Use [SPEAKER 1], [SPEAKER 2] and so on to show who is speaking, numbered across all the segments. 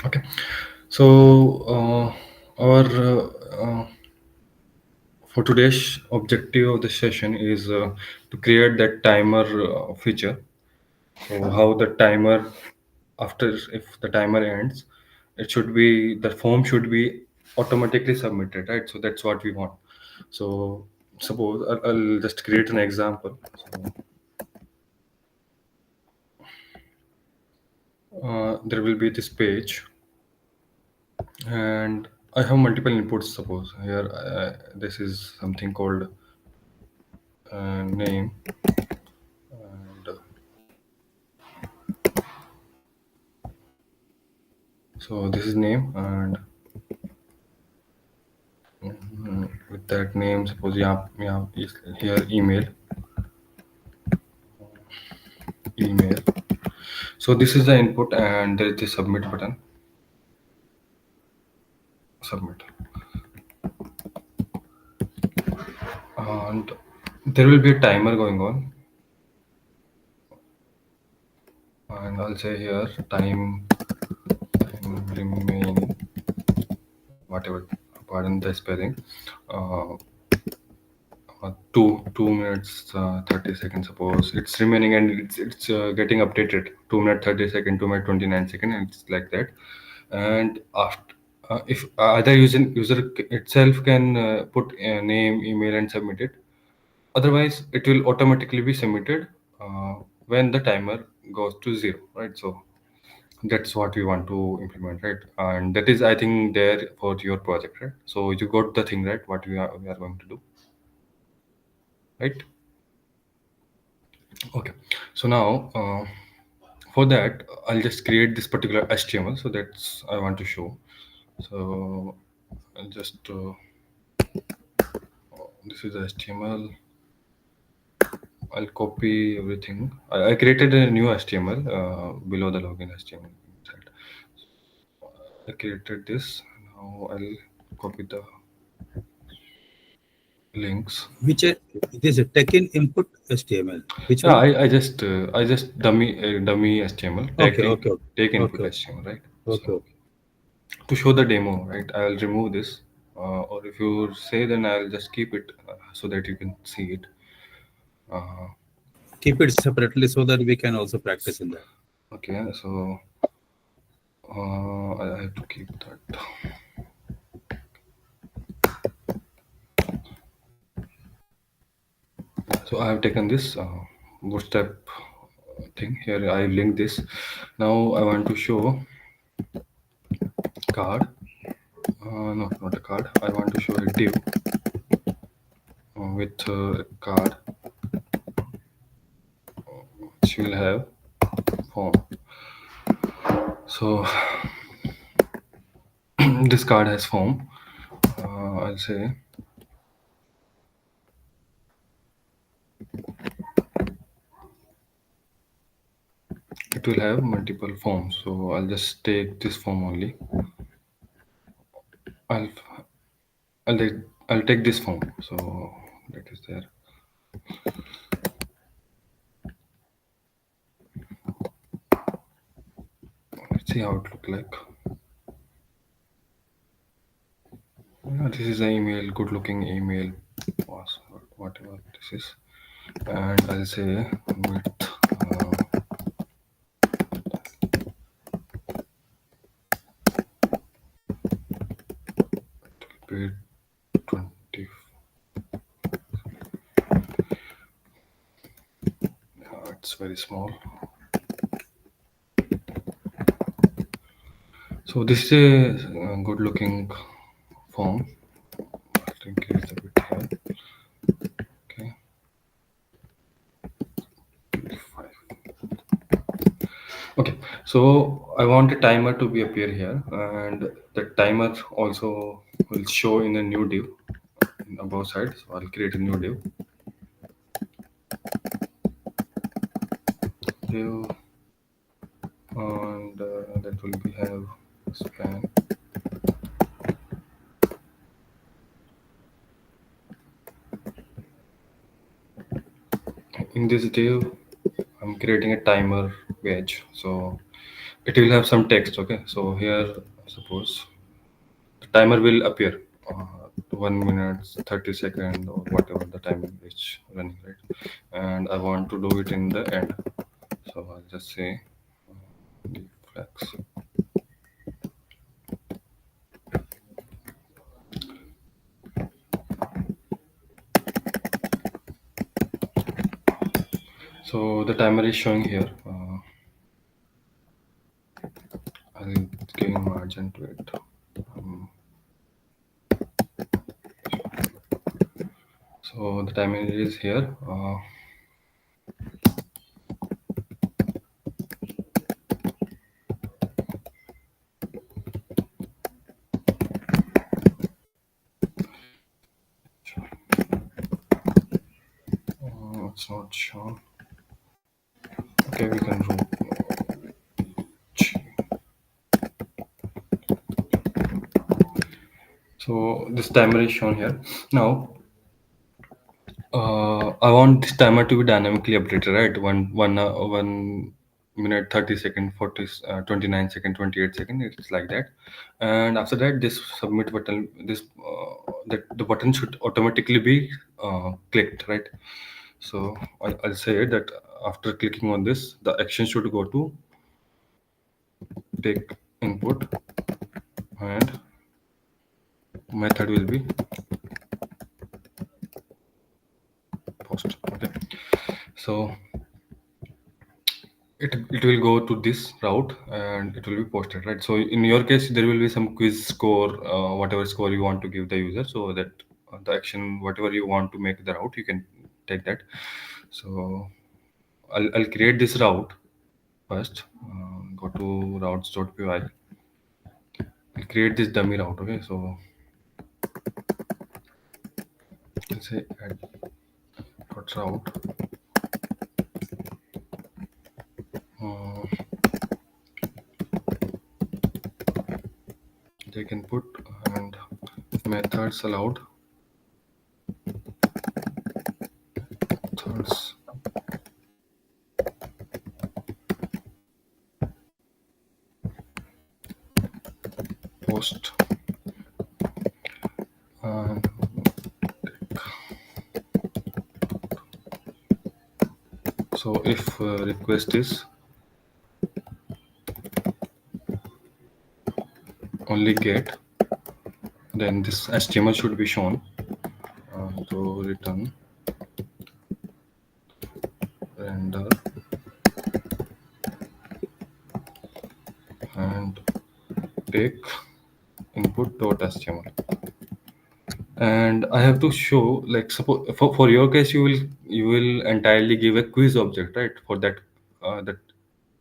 [SPEAKER 1] Okay, so our for today's objective of the session is to create that timer feature. So how the timer, after if the timer ends, it should be, the form should be automatically submitted, right? So that's what we want. So suppose I'll just create an example. So there will be this page, and I have multiple inputs. Suppose here this is something called name, and so this is name, and with that name, suppose yeah is here email. So this is the input, and there is the submit button. Submit, and there will be a timer going on, and I'll say here time remaining, whatever. Pardon the spelling. Uh, 2 minutes 30 seconds. Suppose it's remaining, and it's getting updated. 2 minute 30 second, 2 minute 29 second, and it's like that. And after if other user itself can put a name, email, and submit it. Otherwise, it will automatically be submitted when the timer goes to zero, right? So that's what we want to implement, right? And that is, I think, there for your project, right? So you got the thing, right? What we are going to do, right? Okay. So now, for that, I'll just create this particular HTML. So that's I want to show. So I'll just this is HTML. I'll copy everything. I created a new HTML below the login HTML inside. I created this. Now I'll copy the links.
[SPEAKER 2] Which it is a tech-in input HTML. Which
[SPEAKER 1] Yeah,
[SPEAKER 2] one?
[SPEAKER 1] I just dummy HTML
[SPEAKER 2] Okay, okay, okay,
[SPEAKER 1] take input
[SPEAKER 2] okay,
[SPEAKER 1] HTML, right?
[SPEAKER 2] okay,
[SPEAKER 1] So
[SPEAKER 2] okay.
[SPEAKER 1] to show the demo, right, I'll remove this, or if you say, then I'll just keep it so that you can see it. Uh,
[SPEAKER 2] Keep it separately so that we can also practice in that.
[SPEAKER 1] okay, so I have to keep that. So I have taken this bootstrap thing here. I linked this. Now I want to show card. No, not a card. I want to show a div with card, which will have form. So this card has form. I'll say it will have multiple forms. So I'll just take this form only. I'll I'll take, I'll take this form. So that is there. Let's see how it look like. Yeah, this is an email, good looking email, password, whatever this is. And I'll say with bit 20. It's very small. So this is a good looking form. I'll increase the bit here. Okay. 25. Okay, so I want a timer to be appear here, and the timer also will show in a new div in above side. So I'll create a new div, and that will be have span. In this div, I'm creating a timer page. So it will have some text. Okay, so here suppose the timer will appear 1 minute 30 second or whatever the time is running, right? And I want to do it in the end, so I'll just say flex. So the timer is showing here. I'll give margin to it. Um, so the timer is here. It's not shown. Okay, we can do. So this timer is shown here. Now I want this timer to be dynamically updated, right? 1 minute 30 second, 40 29 second, 28 second. It's like that. And after that, this submit button, this that the button should automatically be clicked, right? So I'll say that after clicking on this, the action should go to take input, and method will be post. Okay, so it will go to this route and it will be posted, right? So in your case there will be some quiz score, whatever score you want to give the user, so that the action whatever you want to make the route, you can take that. So I'll create this route first. Go to routes.py. I'll create this dummy route. Okay, so let's say add dot route. uh, they can put and methods allowed, methods post, and so if request is only get, then this HTML should be shown. To return render and take input.html. And I have to show, like, suppose for your case you will entirely give a quiz object, right? For that that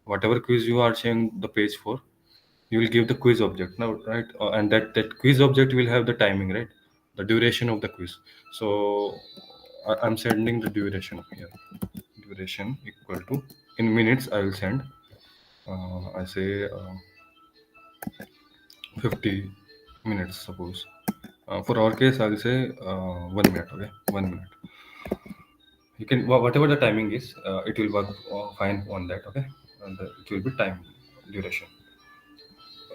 [SPEAKER 1] whatever quiz you are showing the page for, you will give the quiz object now, right? And that quiz object will have the timing, right? The duration of the quiz. So I'm sending the duration here. Duration equal to, in minutes I will send, I say 50 minutes suppose. For our case I'll say 1 minute. Okay, 1 minute. You can whatever the timing is, it will work fine on that. Okay, and it will be time duration.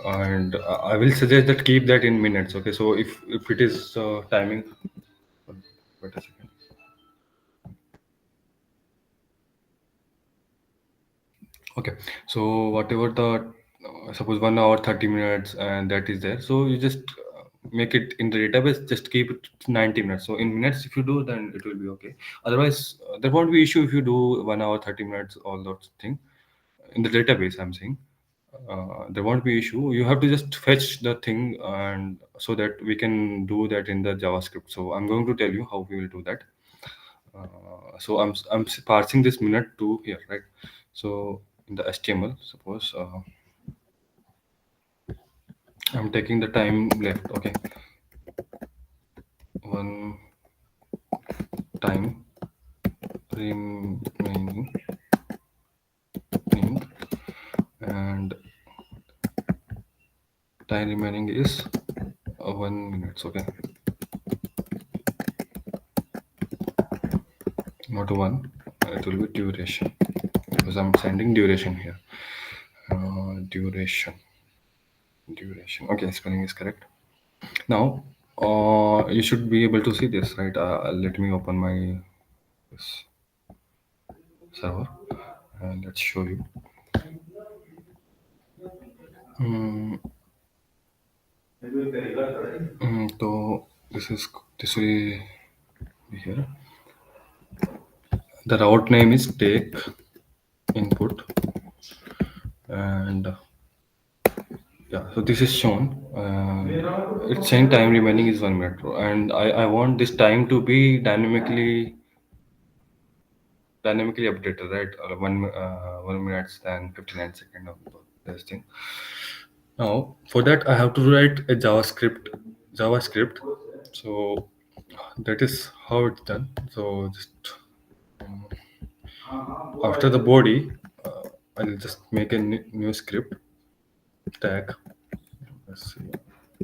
[SPEAKER 1] And I will suggest that keep that in minutes. Okay, so if it is timing, wait a second. Okay, so whatever the suppose 1 hour 30 minutes and that is there, so you just make it in the database, just keep it 90 minutes. So in minutes if you do, then it will be okay. Otherwise there won't be issue if you do 1 hour 30 minutes, all those thing in the database, I'm saying. There won't be issue. You have to just fetch the thing, and so that we can do that in the JavaScript. So I'm going to tell you how we will do that. So I'm parsing this minute to here, right? So in the HTML, suppose I'm taking the time left. Okay, one time remaining, and time remaining is 1 minute. Okay, not one. It will be duration because I'm sending duration here. Duration. Duration. Okay, spelling is correct. Now, you should be able to see this, right? Let me open my this server and let's show you. Mm, so this will be here. The route name is take input, and yeah, so this is shown. It's saying time remaining is 1 minute, and I want this time to be dynamically updated, right? 1 minute and 59 seconds of this thing. Now, for that, I have to write a JavaScript. So that is how it's done. So just after the body, I'll just make a new script tag. Let's see,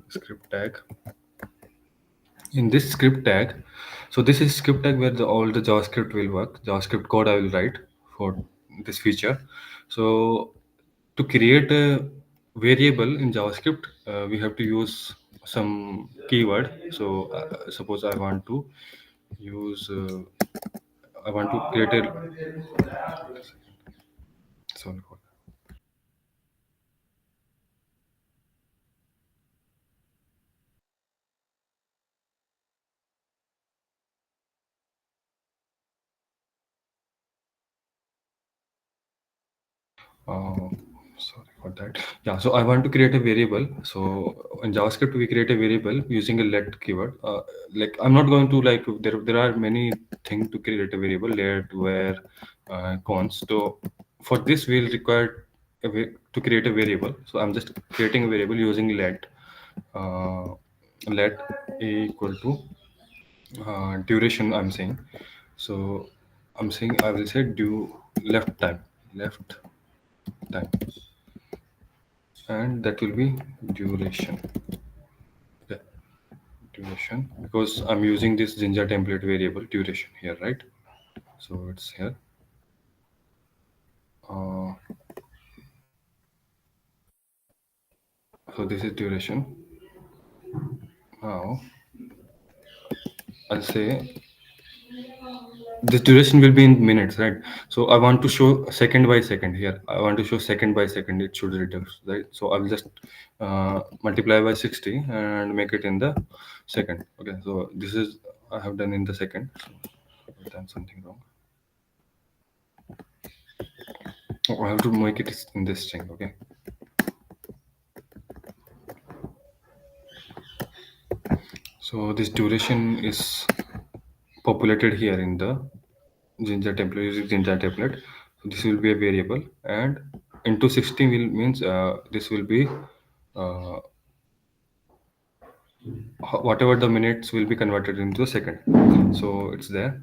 [SPEAKER 1] script tag. In this script tag, so this is script tag where all the JavaScript will work. JavaScript code I will write for this feature. So to create a variable in JavaScript, we have to use some keyword. So suppose use I want to create a sorry for that. Sorry for that. Yeah, so I want to create a variable. So in JavaScript, we create a variable using a let keyword. Like I'm not going to like there are many things to create a variable: let, where, const. So for this, we'll require to create a variable. So I'm just creating a variable using let. Let a equal to duration. I'm saying. So I'm saying I will say left time, and that will be duration. Okay, duration, because I'm using this Jinja template variable duration here, right? So it's here. Uh, so this is duration. Now I'll say this duration will be in minutes, right? So I want to show second by second here. I want to show second by second. It should reduce, right? So I'll just multiply by 60 and make it in the second. Okay, so this is I have done in the second. So I've done something wrong. Oh, I have to make it in this string. Okay. So this duration is populated here in the Jinja template using Jinja template. So this will be a variable, and into 60 will means this will be uh, whatever the minutes will be converted into a second. So it's there.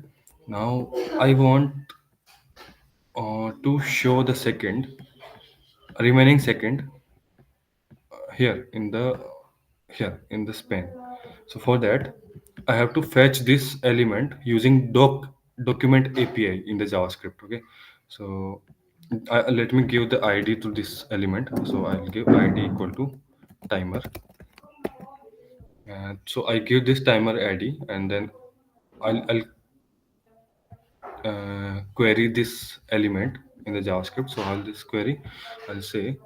[SPEAKER 1] Now I want to show the second remaining second here in the span. So for that, I have to fetch this element using document API in the JavaScript. Okay, so let me give the ID to this element. So I'll give ID equal to timer. So I give this timer ID, and then I'll query this element in the JavaScript. So I'll this query, I'll say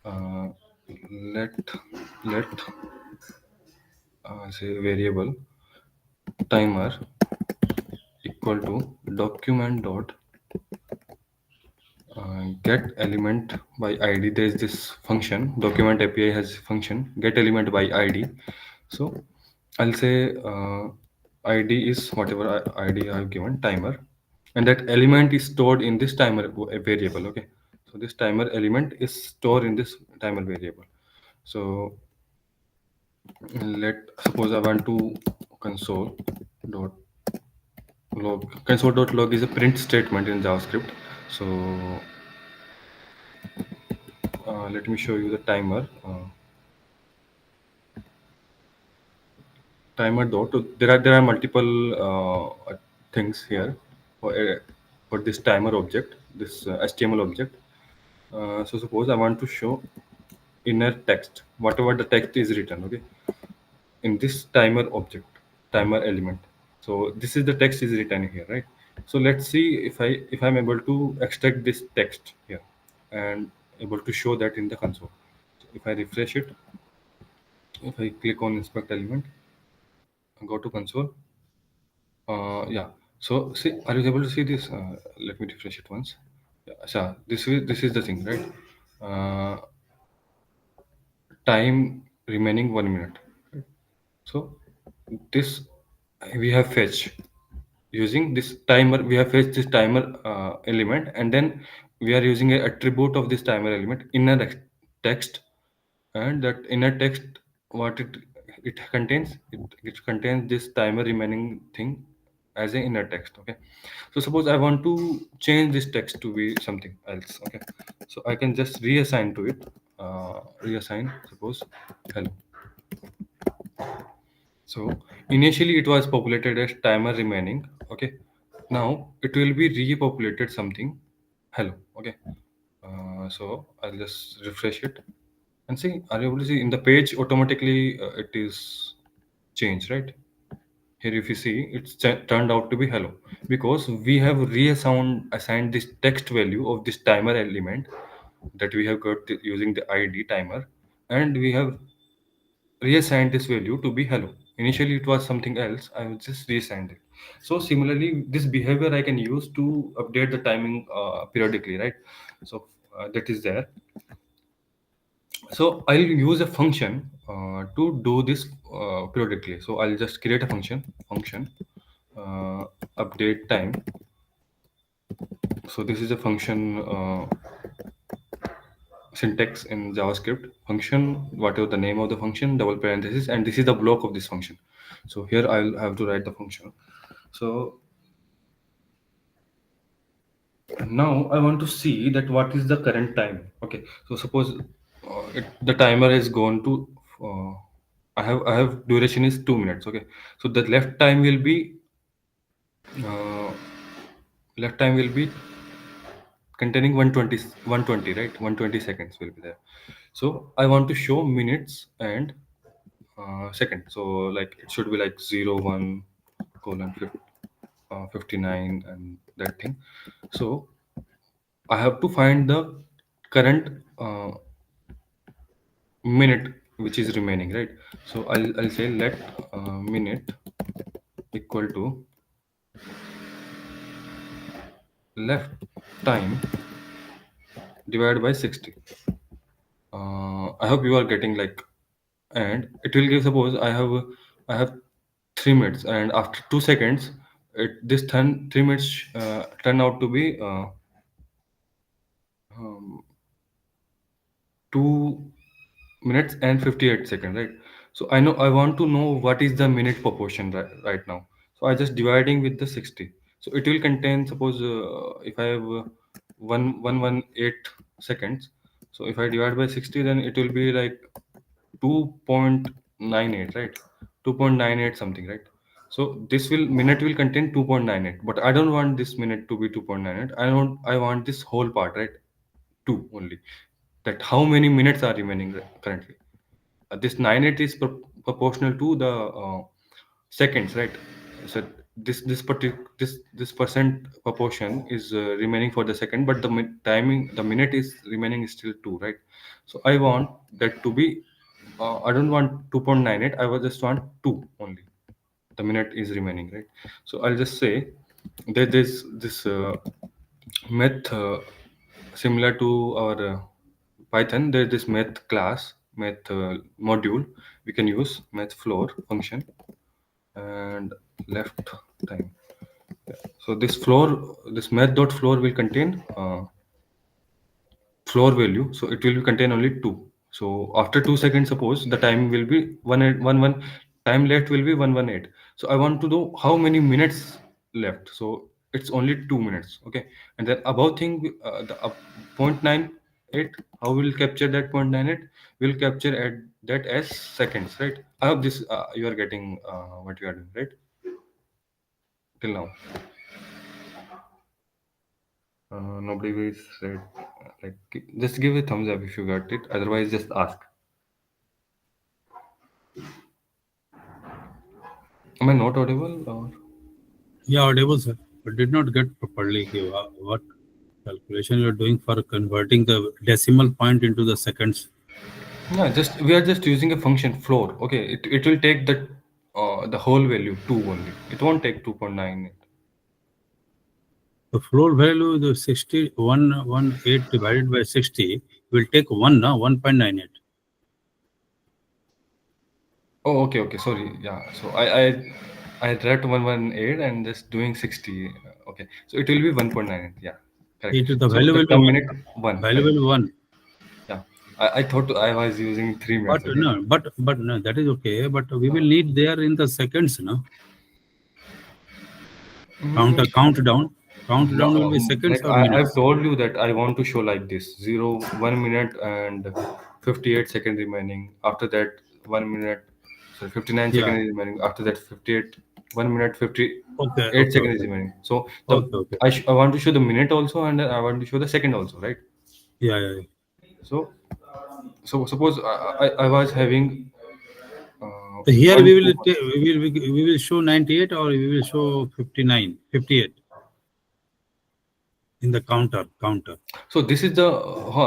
[SPEAKER 1] uh, let let say variable timer equal to document dot get element by id. There is this function, document API has function get element by id. So I'll say id is whatever id I've given timer, and that element is stored in this timer variable. Okay, so this timer element is stored in this timer variable. So let suppose I want to console dot console.log is a print statement in JavaScript. So let me show you the timer. Timer dot. So there are multiple things here for this timer object, this HTML object. So suppose I want to show inner text, whatever the text is written, okay, in this timer object, timer element. So this is the text is written here, right? So let's see if I'm able to extract this text here and able to show that in the console. So if I refresh it, if I click on inspect element, go to console. Yeah. So see, are you able to see this? Let me refresh it once. Yeah. So this is the thing, right? Uh, Time remaining 1 minute. So this we have fetched using this timer. We have fetched this timer element, and then we are using a attribute of this timer element inner text, and that inner text, what it contains, it contains this timer remaining thing as an inner text. Okay, so suppose I want to change this text to be something else. Okay, so I can just reassign to it. Reassign, suppose hello. So initially it was populated as timer remaining. Okay, now it will be repopulated something hello. Okay, so I'll just refresh it and see. Are you able to see in the page automatically it is changed, right? Here if you see it's turned out to be hello, because we have reassigned this text value of this timer element that we have got using the id timer, and we have reassigned this value to be hello. Initially it was something else, I will just reassign it. So similarly this behavior I can use to update the timing periodically, right? So that is there. So I'll use a function to do this periodically. So I'll just create a function uh, update time. So this is a function syntax in JavaScript. Function, whatever the name of the function, double parenthesis, and this is the block of this function. So here I'll have to write the function. So now I want to see that what is the current time. Okay, so suppose the timer is gone to. Uh, I have duration is 2 minutes. Okay, so the uh, left time will be containing 120, right? 120 seconds will be there. So I want to show minutes and second. So like it should be like 01 colon 59 and that thing. So I have to find the current minute which is remaining, right? So I'll say let minute equal to left time divided by 60. I hope you are getting like, and it will give, suppose I have 3 minutes, and after 2 seconds this 3 minutes turn out to be um, 2 minutes and 58 seconds, right? So I want to know what is the minute proportion right now. So I just dividing with the 60. So it will contain, suppose if I have 118 seconds. So if I divide by 60, then it will be like 2.98, right? 2.98 something, right? So this will minute will contain 2.98, but I don't want this minute to be 2.98. I want this whole part, right? 2 only. That how many minutes are remaining currently. This 98 is proportional to the seconds, right? So this percent proportion is remaining for the second, but the timing, the minute is remaining is still 2, right? So I want that to be I don't want 2.98, I will just want 2 only. The minute is remaining, right? So I'll just say that there's this math similar to our Python. There's this math class, math module. We can use math floor function and left time. So this floor, this math dot floor will contain floor value. So it will contain only 2. So after 2 seconds, suppose the time will be 1 time left will be 118. So I want to know how many minutes left. So it's only 2 minutes. Okay, and then above thing, the 0.98, how will capture that 0.98? Will capture at that as seconds, right? I hope this you are getting what you are doing, right, till now. Nobody will said like just give a thumbs up if you got it. Otherwise, just ask. Am I not audible or?
[SPEAKER 2] Yeah, audible, sir. But did not get properly what calculation you are doing for converting the decimal point into the seconds.
[SPEAKER 1] Yeah, just we are just using a function floor. Okay, it will take the whole value 2 only. It won't take 2.9.
[SPEAKER 2] The floor value, the 6118 divided by 60 will take 1, no? 1.98.
[SPEAKER 1] Oh, okay, okay. Sorry. Yeah. So I read 118 and just doing 60. Okay. So it will be 1.9. Yeah. Correct.
[SPEAKER 2] It, the
[SPEAKER 1] So
[SPEAKER 2] value
[SPEAKER 1] the
[SPEAKER 2] will
[SPEAKER 1] term
[SPEAKER 2] be
[SPEAKER 1] minute 1.
[SPEAKER 2] value
[SPEAKER 1] Correct.
[SPEAKER 2] will 1.
[SPEAKER 1] Yeah. I thought I was using 3 minutes.
[SPEAKER 2] But
[SPEAKER 1] Okay.
[SPEAKER 2] no, but no, that is okay. But we will need there in the seconds, no?
[SPEAKER 1] Mm,
[SPEAKER 2] Countdown. Countdown will be seconds
[SPEAKER 1] like
[SPEAKER 2] or
[SPEAKER 1] I've
[SPEAKER 2] minutes.
[SPEAKER 1] told you that I want to show like this 1 minute and 58 seconds remaining. After that, 1 minute, so 59
[SPEAKER 2] Yeah.
[SPEAKER 1] seconds is remaining. After that, 58, 1 minute,
[SPEAKER 2] Okay.
[SPEAKER 1] 58
[SPEAKER 2] Okay.
[SPEAKER 1] seconds is
[SPEAKER 2] Okay.
[SPEAKER 1] remaining. So
[SPEAKER 2] Okay. Okay.
[SPEAKER 1] I want to show the minute also and I want to show the second also, right?
[SPEAKER 2] Yeah. Yeah. Yeah.
[SPEAKER 1] So, so suppose I was having
[SPEAKER 2] So here
[SPEAKER 1] one,
[SPEAKER 2] we
[SPEAKER 1] two,
[SPEAKER 2] will we will show 98 or we will show 59, 58 in the counter.
[SPEAKER 1] so this is the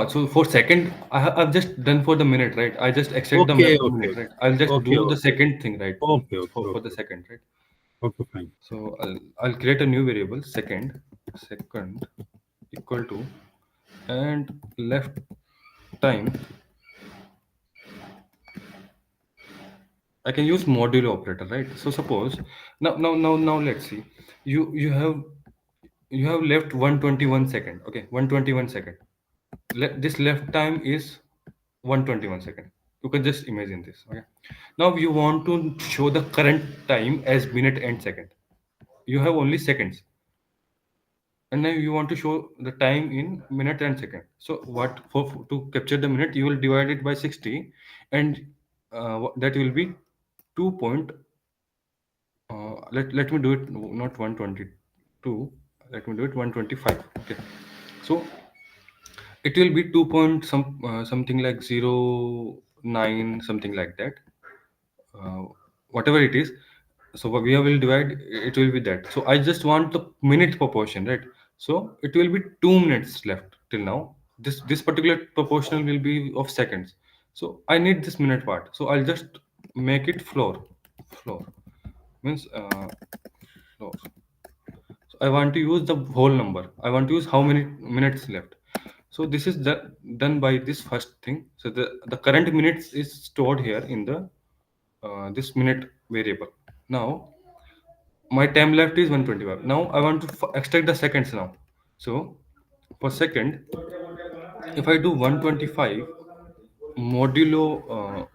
[SPEAKER 1] so for second I've just done for the minute, right? I just extend the
[SPEAKER 2] Okay. Okay.
[SPEAKER 1] minute, right? I'll just
[SPEAKER 2] Okay.
[SPEAKER 1] do the
[SPEAKER 2] Okay.
[SPEAKER 1] second thing, right?
[SPEAKER 2] Okay. Okay.
[SPEAKER 1] For the
[SPEAKER 2] Okay.
[SPEAKER 1] second, right?
[SPEAKER 2] Okay. Fine.
[SPEAKER 1] So I'll create a new variable second equal to and left time. I can use modulo operator, right? So suppose now let's see. You have left 121 second. Okay, 121 second. This left time is 121 second. You can just imagine this. Okay. Now you want to show the current time as minute and second. You have only seconds, and now you want to show the time in minute and second. So what to capture the minute, you will divide it by 60, and that will be 2 point. Let me do it not 122. Let me do it 125. Okay. So it will be 2 point something like 0.9 something like that, uh, whatever it is. So what we will divide, it will be that. So I just want the minute proportion, right? So it will be 2 minutes left till now. This particular proportional will be of seconds. So I need this minute part, so I'll just make it floor means floor. So I want to use the whole number. I want to use how many minutes left. So this is done by this first thing. So the current minutes is stored here in the this minute variable. Now my time left is 125. Now I want to extract the seconds now. So for second, if I do 125 modulo,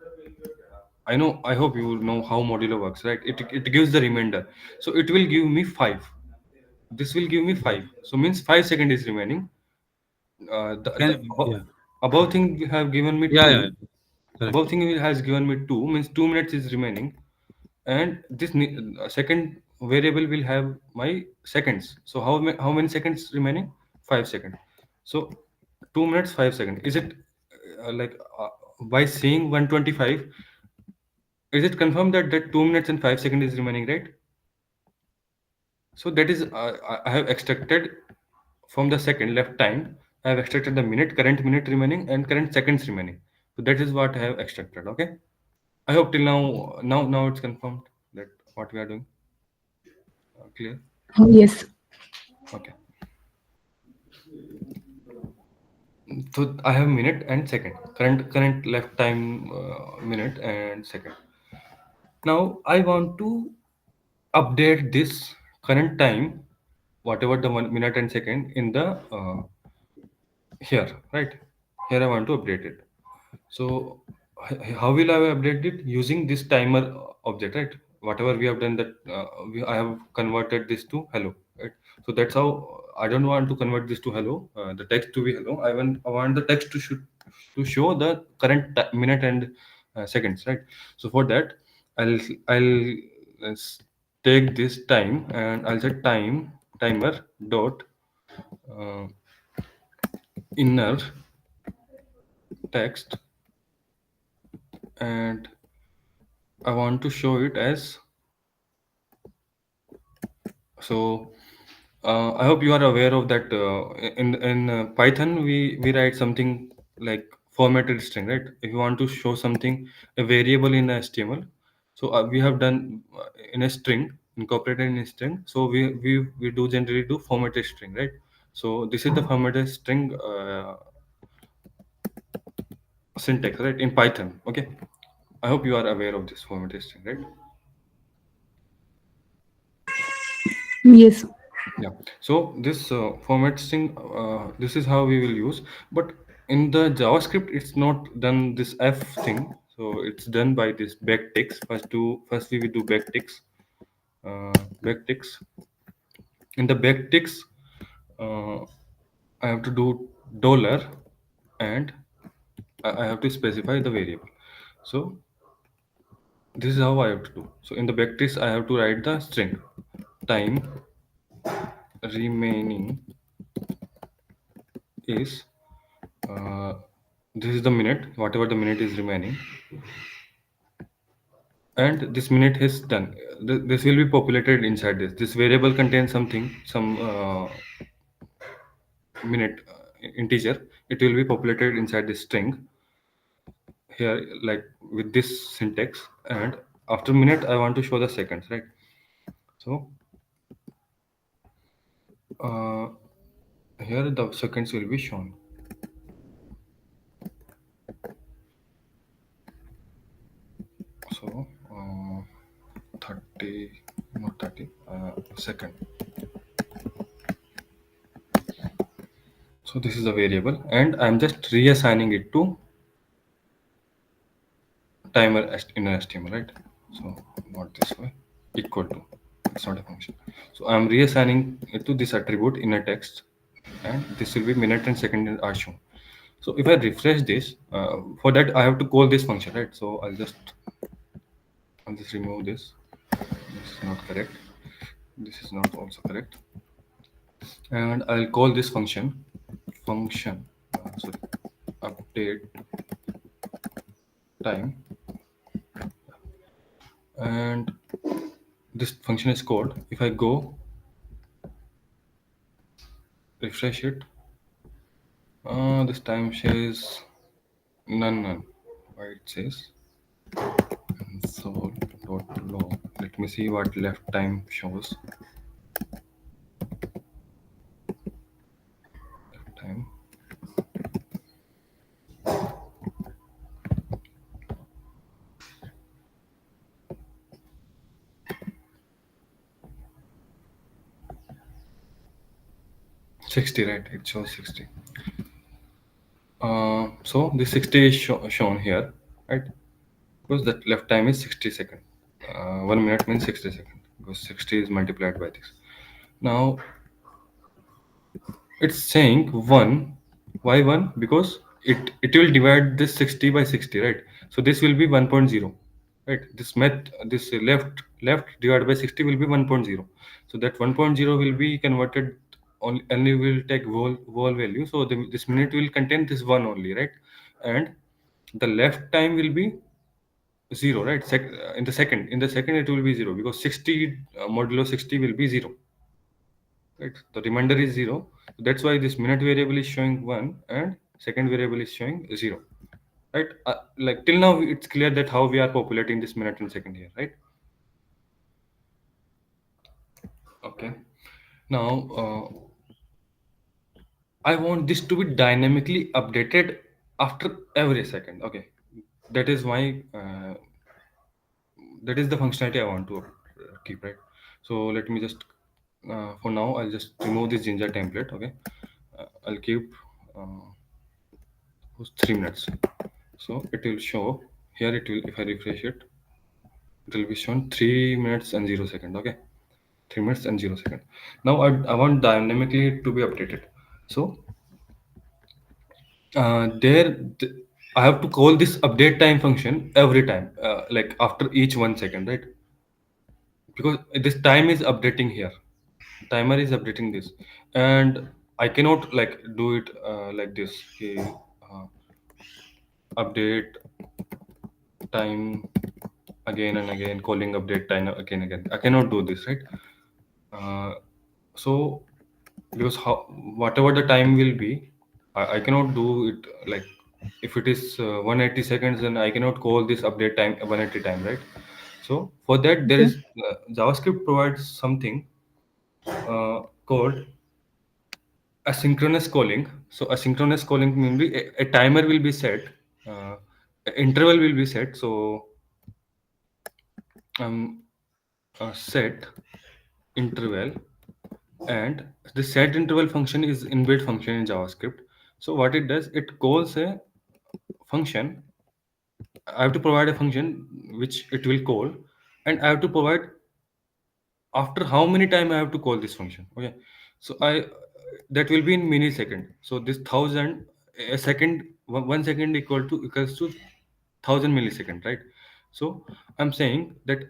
[SPEAKER 1] I know, I hope you know how modulo works, right? It gives the remainder. So it will give me 5. This will give me 5. So means 5 second is remaining. The
[SPEAKER 2] Yeah.
[SPEAKER 1] above thing have given me
[SPEAKER 2] Yeah. Yeah.
[SPEAKER 1] 2.
[SPEAKER 2] Correct.
[SPEAKER 1] Above thing has given me 2, means 2 minutes is remaining, and this second variable will have my seconds. So how many seconds remaining? 5 seconds. So 2 minutes 5 seconds. Is it like by seeing 125, is it confirmed that 2 minutes and 5 seconds is remaining, right? So that is I have extracted from the second left time. I have extracted the minute, current minute remaining, and current seconds remaining. So that is what I have extracted. Okay. I hope till now it's confirmed that what we are doing. Clear.
[SPEAKER 3] Yes.
[SPEAKER 1] Okay. So I have minute and second. Current left time, minute and second. Now I want to update this current time, whatever the 1 minute and second in the here, right? Here I want to update it. So how will I update it? Using this timer object, right? Whatever we have done, that I have converted this to hello, right? So that's how. I don't want to convert this to hello, the text to be hello. I want the text to show the current minute and seconds, right? So for that, I'll I'll take this time and I'll set timer dot uh, inner text, and I want to show it as so. I hope you are aware of that. In Python, we write something like formatted string, right? If you want to show something, a variable in HTML, so we have done in a string, incorporated in a string. So we do generally do formatted string, right? So this is the formatted string syntax, right, in Python. Okay, I hope you are aware of this formatted string, right?
[SPEAKER 3] Yes.
[SPEAKER 1] Yeah. So this format string, this is how we will use. But in the JavaScript, it's not done this f thing. So it's done by this backticks. First we will do backticks. Backticks. In the backticks, uh, I have to do dollar, and I have to specify the variable. So this is how I have to do. So in the backticks, I have to write the string time remaining is uh, this is the minute, whatever the minute is remaining, and this minute is done. This will be populated inside this. This variable contains something, some minute integer. It will be populated inside this string here, like with this syntax. And after minute, I want to show the seconds, right? So uh, here the seconds will be shown. So 30, not 30, second. So this is a variable, and I'm just reassigning it to timer in HTML, right? So not this way, equal to, it's not a function. So I'm reassigning it to this attribute in a text, and this will be minute and second are shown. So if I refresh this, for that I have to call this function, right? So I'll just remove this. This is not correct. This is not also correct. And I'll call this function sorry, update time, and this function is called, if I go refresh it, this time says none. Why it says console.log. Let me see what left time shows. Left time. $60, right? It shows 60. So this 60 is shown here, right? Because that left time is 60 seconds. 1 minute means 60 seconds because 60 is multiplied by this. Now it's saying 1. Why 1? Because it will divide this 60 by 60, right? So this will be 1.0, right? This left divided by 60 will be 1.0. So that 1.0 will be converted, only will take whole value. So this minute will contain this 1 only, right? And the left time will be 0, right? In the second it will be 0 because 60 modulo 60 will be 0, right? The remainder is 0. So that's why this minute variable is showing 1 and second variable is showing 0, right? Like till now it's clear that how we are populating this minute and second here, right? Okay. Now I want this to be dynamically updated after every second. Okay, that is why that is the functionality I want to keep, right? So let me just for now I'll just remove this ginger template. Okay, I'll keep suppose 3 minutes. So it will show here. It will, if I refresh it, it will be shown 3 minutes and 0 second. Okay, 3 minutes and 0 second. Now I want dynamically to be updated. So there I have to call this update time function every time, like after each 1 second, right? Because this time is updating here, timer is updating this, and I cannot like do it like this. Okay, update time again and again, calling update time again and again. I cannot do this, right? Uh, so because how whatever the time will be, I cannot do it like if it is 180 seconds, then I cannot call this update time 180 time, right? So for that there
[SPEAKER 3] Okay.
[SPEAKER 1] is JavaScript provides something called asynchronous calling. So asynchronous calling means a timer will be set, uh, interval will be set. So um, set interval, and the set interval function is inbuilt function in JavaScript. So what it does, it calls a function. I have to provide a function which it will call, and I have to provide after how many time I have to call this function. Okay, so I that will be in millisecond. So this thousand a second, 1 second equals to 1,000 millisecond, right? So I'm saying that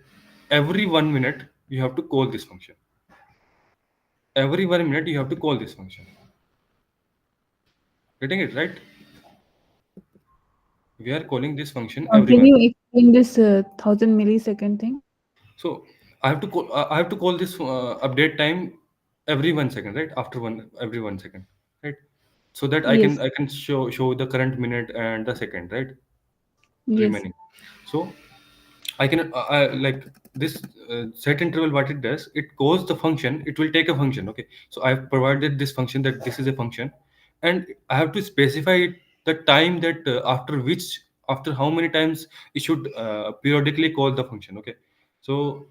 [SPEAKER 1] every 1 minute you have to call this function. Every 1 minute you have to call this function. Getting it right? We are calling this function every
[SPEAKER 3] Can
[SPEAKER 1] one.
[SPEAKER 3] you explain this 1,000 millisecond thing?
[SPEAKER 1] So I have to call this update time every 1 second, right? After one every 1 second, right? So that
[SPEAKER 3] Yes.
[SPEAKER 1] I can show the current minute and the second, right?
[SPEAKER 3] Yes.
[SPEAKER 1] Remaining. So I can like this set interval. What it does, it calls the function. It will take a function. Okay, so I've provided this function that this is a function, and I have to specify the time that after how many times it should periodically call the function. Okay, so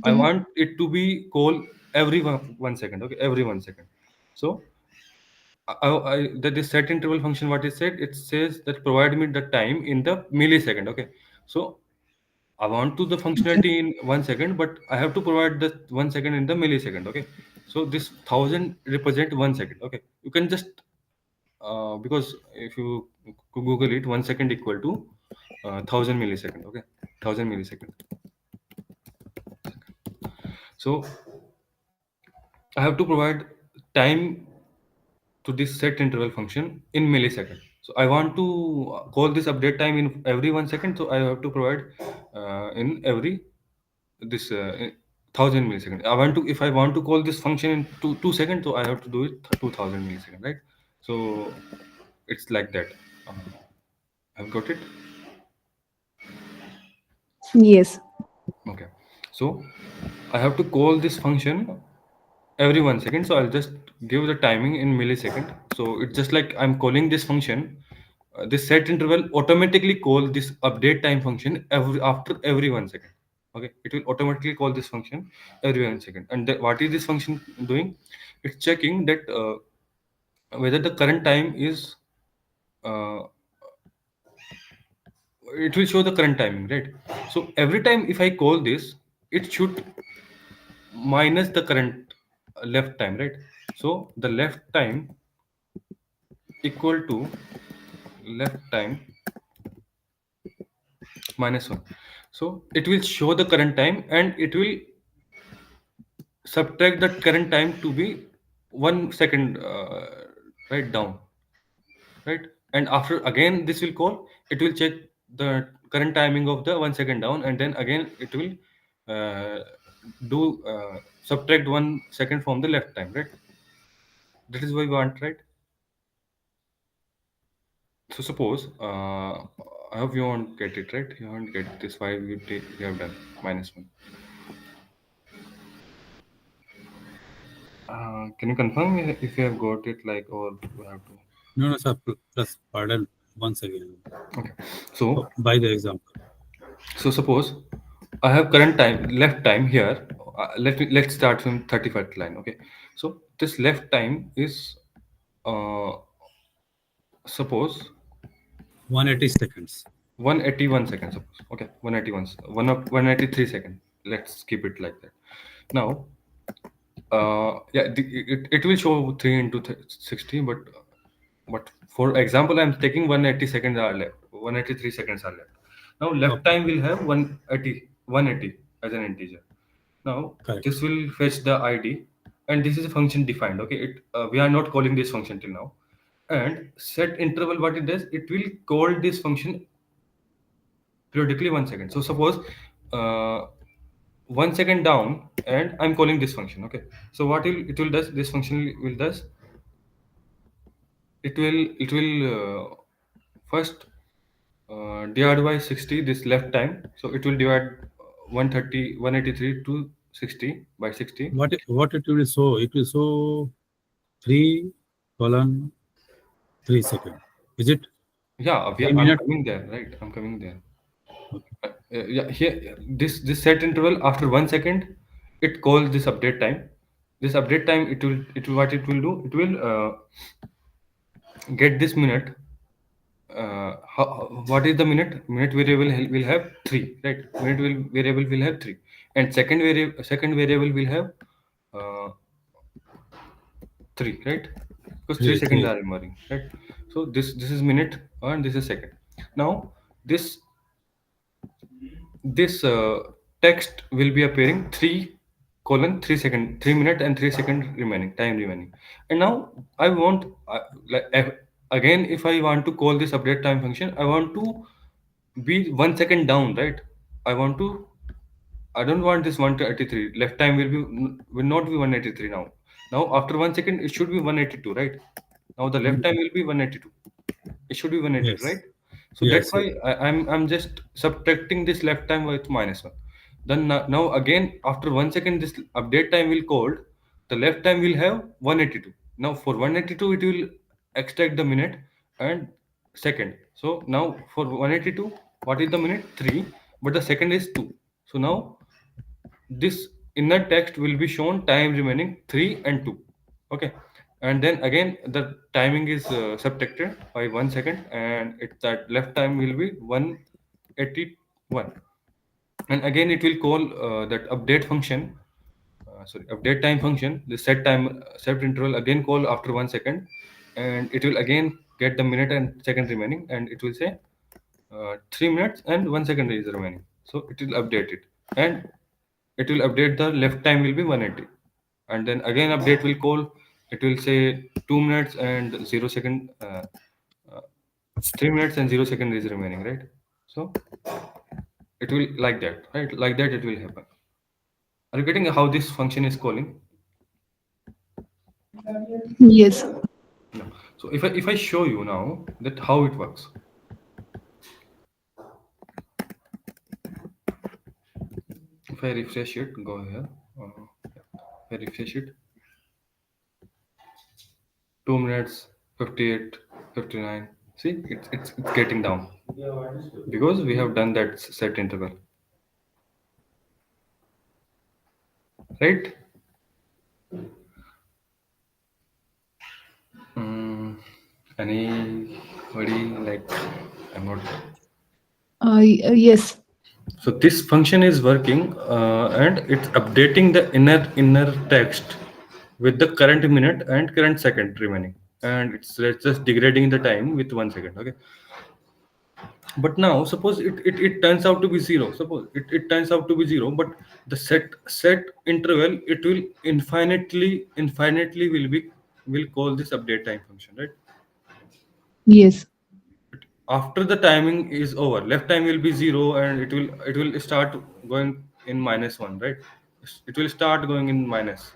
[SPEAKER 1] I
[SPEAKER 3] Okay.
[SPEAKER 1] want it to be called every 1 second. Okay, every 1 second. So that this set interval function, what it said, it says that provide me the time in the millisecond. Okay, so I want to the
[SPEAKER 3] Okay.
[SPEAKER 1] functionality in 1 second, but I have to provide the 1 second in the millisecond. Okay, so this 1,000 represent 1 second. Okay, you can just because if you Google it, 1 second equal to 1,000 millisecond. Okay, 1,000 millisecond. So I have to provide time to this set interval function in millisecond. So I want to call this update time in every 1 second. So I have to provide in every this 1,000 millisecond. I want to if I want to call this function in 2 seconds, so I have to do it 2,000 millisecond, right? So it's like that. Uh, I've got it.
[SPEAKER 3] Yes.
[SPEAKER 1] Okay. So I have to call this function every 1 second. So I'll just give the timing in millisecond. So it's just like I'm calling this function. This set interval automatically call this update time function after every 1 second. Okay, it will automatically call this function every 1 second. And what is this function doing? It's checking that whether the current time is uh, it will show the current timing, right? So every time if I call this, it should minus the current left time, right? So the left time equal to left time minus 1. So it will show the current time, and it will subtract that current time to be 1 second right down, right? And after again this will call, it will check the current timing of the 1 second down, and then again it will uh, do subtract 1 second from the left time, right? That is what we want, right? So suppose I hope you won't get it, right? You won't get this why we have done -1. Can you confirm if you have got it, like, or you have to?
[SPEAKER 2] No, no, sir. Plus, pardon once again.
[SPEAKER 1] Okay. So
[SPEAKER 2] By the example.
[SPEAKER 1] suppose I have current time left time here. Let's start from 31st line. Okay. So this left time is uh, suppose
[SPEAKER 2] 180 seconds.
[SPEAKER 1] 181 seconds. Suppose. Okay, 181. 183 seconds. Let's keep it like that. Now, yeah, it will show 3 into 60, but for example, I'm taking 180 seconds are left. 183 seconds are left. Now left
[SPEAKER 2] Okay,
[SPEAKER 1] time will have 180 as an integer. Now
[SPEAKER 2] correct.
[SPEAKER 1] this will fetch the ID. and this is a function defined. Okay, we are not calling this function till now. And set interval, what it does, it will call this function periodically 1 second. So suppose uh, 1 second down, and I'm calling this function. Okay, so what it will does, this function will does, it will first divide by 60 this left time. So it will divide 130 183 to 60 by 60.
[SPEAKER 2] What it will show? It will show 3:3 seconds. Is it
[SPEAKER 1] Yeah,
[SPEAKER 2] three
[SPEAKER 1] I'm
[SPEAKER 2] minutes?
[SPEAKER 1] coming there, right? I'm coming there.
[SPEAKER 2] Okay.
[SPEAKER 1] Yeah, here this set interval after 1 second, it calls this update time. This update time, it will what it will do, it will get this minute. What is the minute variable will have 3, right? Variable will have 3, and second variable will have uh, 3, right? Because 3
[SPEAKER 2] Three,
[SPEAKER 1] seconds
[SPEAKER 2] three.
[SPEAKER 1] are emerging, right? So this is minute and this is second. Now this this text will be appearing 3:3 second, 3 minute and 3 second remaining time remaining. And now I want, again, if I want to call this update time function, I want to be 1 second down, right? I want to, I don't want this 183. Left time will not be 183 now. Now after 1 second it should be 182, right? Now the left time
[SPEAKER 2] Mm.
[SPEAKER 1] will be 182. It should be 182, right?
[SPEAKER 2] Yes.
[SPEAKER 1] So that's
[SPEAKER 2] Yes.
[SPEAKER 1] why I'm just subtracting this left time with -1. Then now again after 1 second this update time will called. The left time will have 182. Now for 182 it will extract the minute and second. So now for 182, what is the minute? 3, but the second is 2. So now this inner text will be shown time remaining 3 and 2. Okay, and then again the timing is subtracted by 1 second, and that left time will be 181. And again it will call that update function, sorry, update time function, the set interval again call after 1 second, and it will again get the minute and second remaining, and it will say 3 minutes and 1 second is remaining. So it will update it, and it will update the left time will be 180. And then again update will call, it will say 2 minutes and 0 second, 3 minutes and 0 second is remaining, right? So it will like that, right? Like that it will happen. Are you getting how this function is calling?
[SPEAKER 3] Yes.
[SPEAKER 1] No. So if I show you now that how it works. If I refresh it, go here. If I refresh it, 2 minutes, 58, 59. See, it's getting down because we have done that set interval, right? Mm, anybody like, I'm not.
[SPEAKER 3] Yes.
[SPEAKER 1] So this function is working, and it's updating the inner text with the current minute and current second remaining, and it's just degrading the time with 1 second. Okay, but now suppose it turns out to be zero. Suppose it turns out to be zero, but the set interval, it will infinitely will call this update time function, right?
[SPEAKER 3] Yes.
[SPEAKER 1] After the timing is over, left time will be zero, and it will start going in -1, right? It will start going in minus.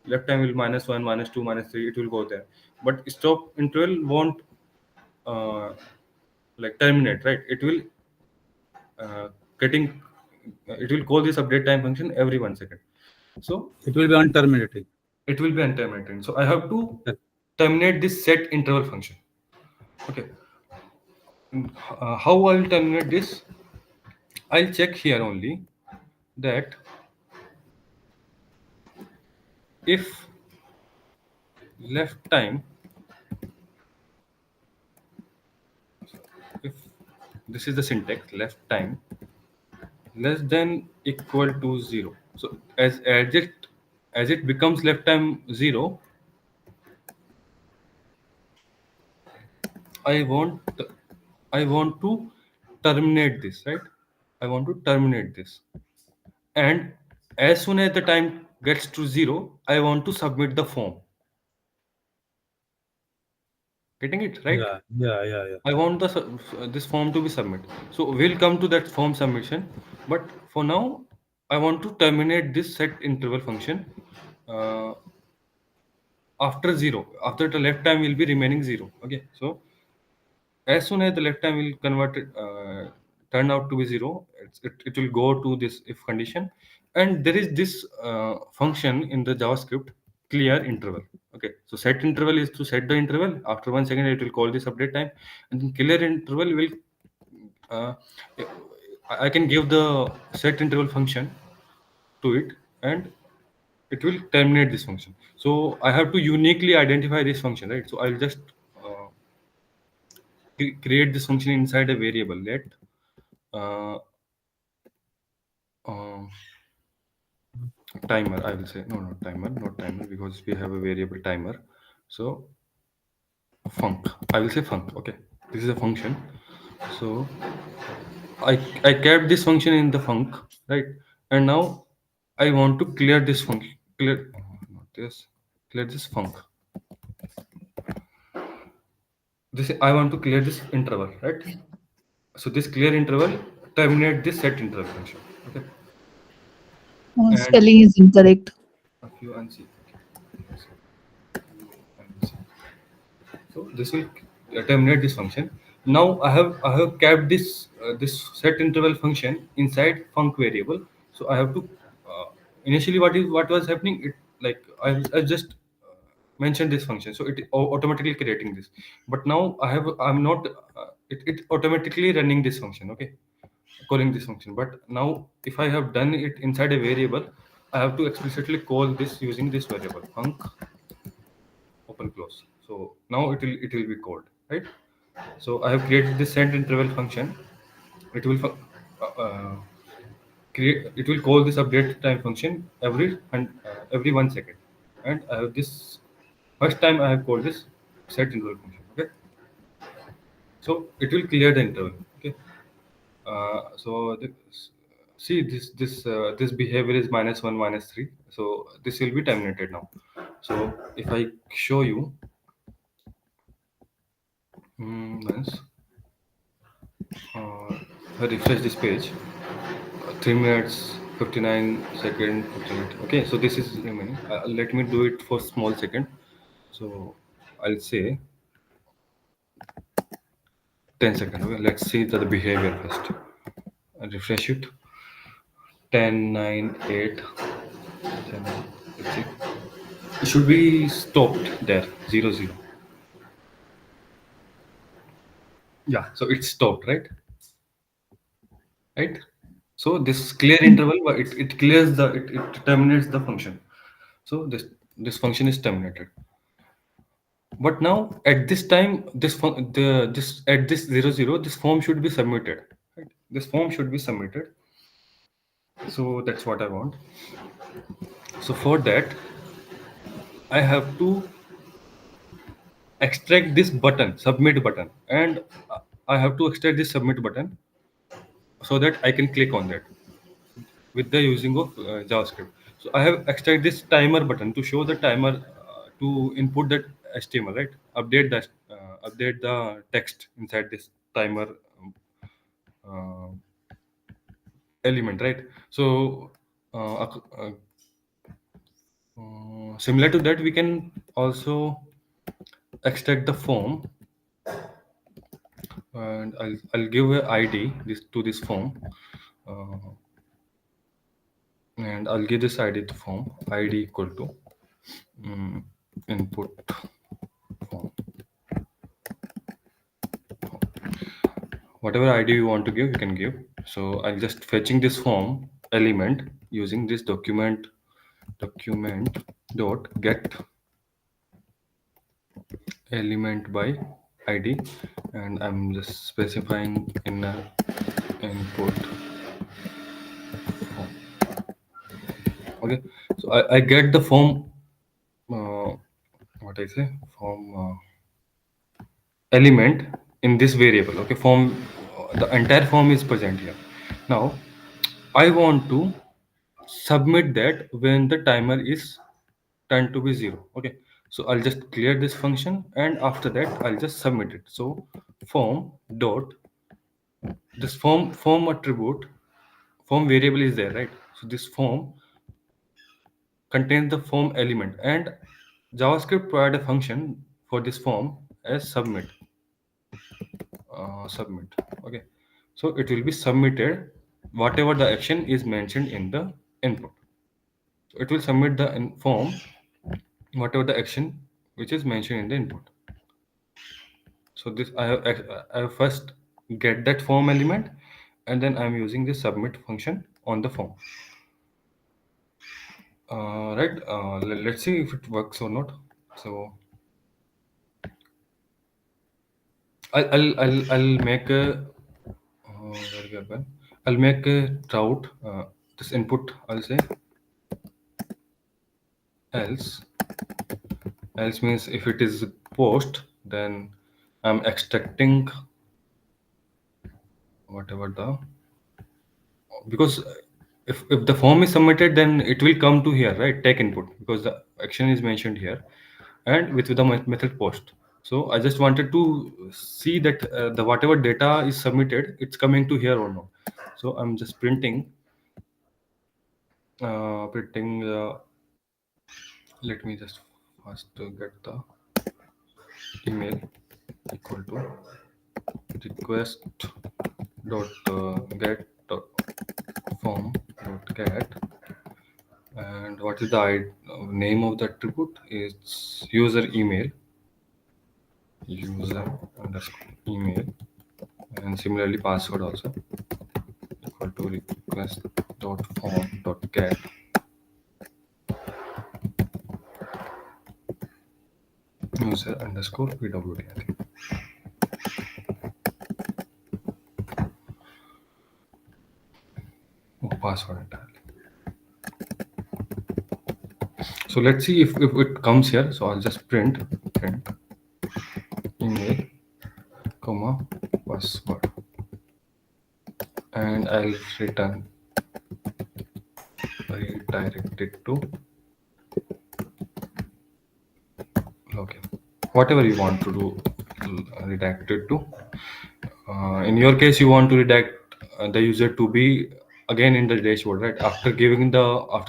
[SPEAKER 1] Left time will -1, -2, -3, it will go there. But stop interval won't uh, like terminate, right? It will uh, getting it will call this update time function every 1 second. So
[SPEAKER 2] It will be unterminating.
[SPEAKER 1] it will be unterminating. So I have to
[SPEAKER 2] That-
[SPEAKER 1] terminate this set interval function. Okay. How I'll terminate this? I'll check here only that if left time, if this is the syntax, left time less than equal to 0. So as it becomes left time 0, I want I want to terminate this, right? I want to terminate this, and as soon as the time gets to 0, I want to submit the form. Getting it right?
[SPEAKER 2] Yeah.
[SPEAKER 1] I want this form to be submitted. So we'll come to that form submission. But for now, I want to terminate this set interval function uh, after 0. After the left time will be remaining 0. Okay. So as soon as the left time will convert it, turn out to be 0, it will go to this if condition. And there is this function in the JavaScript, clear interval. Okay, so set interval is to set the interval. After 1 second it will call this update time, and then clear interval will uh, I can give the set interval function to it, and it will terminate this function. So I have to uniquely identify this function, right? So I'll just uh, create this function inside a variable. Let uh, uh, timer, I will say. No, not timer, not timer, because we have a variable timer. So func, I will say func. Okay, this is a function. So I kept this function in the func, right? And now I want to clear this function, clear not this, clear this func. This, I want to clear this interval, right? So this clear interval terminate this set interval function. Okay, and
[SPEAKER 3] Spelling is incorrect.
[SPEAKER 1] a few unsee. So this will terminate this function. Now I have kept this set interval function inside func variable. So I have to initially what was happening. It like I just mentioned this function, so it automatically creating this. But now I'm not it automatically running this function. Okay, calling this function. But now if I have done it inside a variable, I have to explicitly call this using this variable func open close. So now it will be called, right? So I have created this set interval function. It will create, it will call this update time function every 1 second, and I have this first time I have called this set interval function. Okay, so it will clear the interval. Okay, so see this behavior is -1 -3. So this will be terminated now. So if I show you, once uh, I refresh this page, 3 minutes 59 second 59. Okay, so this is remaining. Let me do it for small second. So I'll say 10 second. Okay, let's see the behavior first. I'll refresh it. 10 9 8 7. Let's see. It should be stopped there, 0 0. Yeah, so it's stopped, right. So this clear interval, but it clears it terminates the function. So this function is terminated. But now at this time, this at this 0 0, this form should be submitted, right? This form should be submitted. So that's what I want. So for that, I have to extract this button, submit button, and I have to extract this submit button so that I can click on that with the using of JavaScript. So I have extract this timer button to show the timer to input that HTML, right? Update the text inside this timer uh, element, right? So similar to that, we can also extract the form, and I'll give a ID this to this form, uh, and I'll give this ID to form. ID equal to input form. Whatever ID you want to give, you can give. So I'll just fetching this form element using this document dot get element by ID, and I'm just specifying in input form. Okay, so I get the form what I say form element in this variable. Okay, form the entire form is present here. Now I want to submit that when the timer is turned to be 0. Okay, so I'll just clear this function, and after that I'll just submit it. So form dot, this form attribute, form variable is there, right? So this form contains the form element, and JavaScript provide a function for this form as submit. Okay, so it will be submitted whatever the action is mentioned in the input. So it will submit the form whatever the action which is mentioned in the input. So this I have first get that form element, and then I'm using this submit function on the form. Right. Let's see if it works or not. So I'll make a variable. I'll make a route. This input I'll say else. Else means if it is post, then I'm extracting whatever the, because if the form is submitted, then it will come to here, right? Take input, because the action is mentioned here, and with the method post. So I just wanted to see that the whatever data is submitted, it's coming to here or not. So I'm just printing. Let me just first get the email equal to request dot get form dot get, and what is the name of the attribute? It's user email, user underscore email, and similarly password also equal to request dot form dot get user underscore pwd. I think. Oh, password entirely. So let's see if it comes here. So I'll just print email comma password, and I'll redirect it to login. Whatever you want to do, redact it to. In your case, you want to redact the user to be again in the dashboard, right? After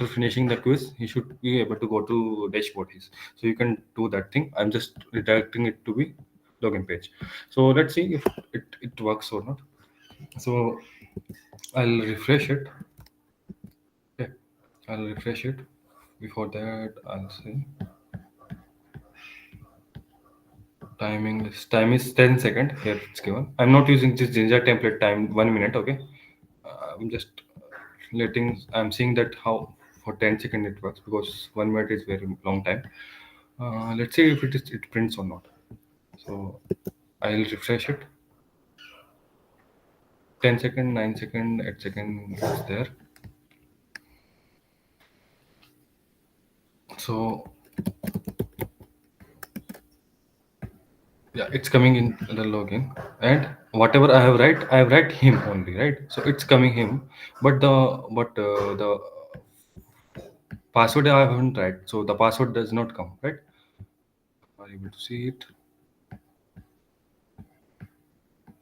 [SPEAKER 1] finishing the quiz, he should be able to go to dashboard. So you can do that thing. I'm just redirecting it to be login page. So let's see if it works or not. So I'll refresh it. Okay, I'll refresh it. Before that, I'll say time is 10 second here. It's given. I'm not using this Jinja template time 1 minute. Okay, I'm just I'm seeing that how for 10 seconds it works, because 1 minute is very long time. Let's see if it prints or not. So I'll refresh it. 10 second, 9 second, 8 second is there. So yeah, it's coming in the login, and whatever I have write him only, right? So it's coming him, but the password I haven't write, so the password does not come, right? Are you able to see it?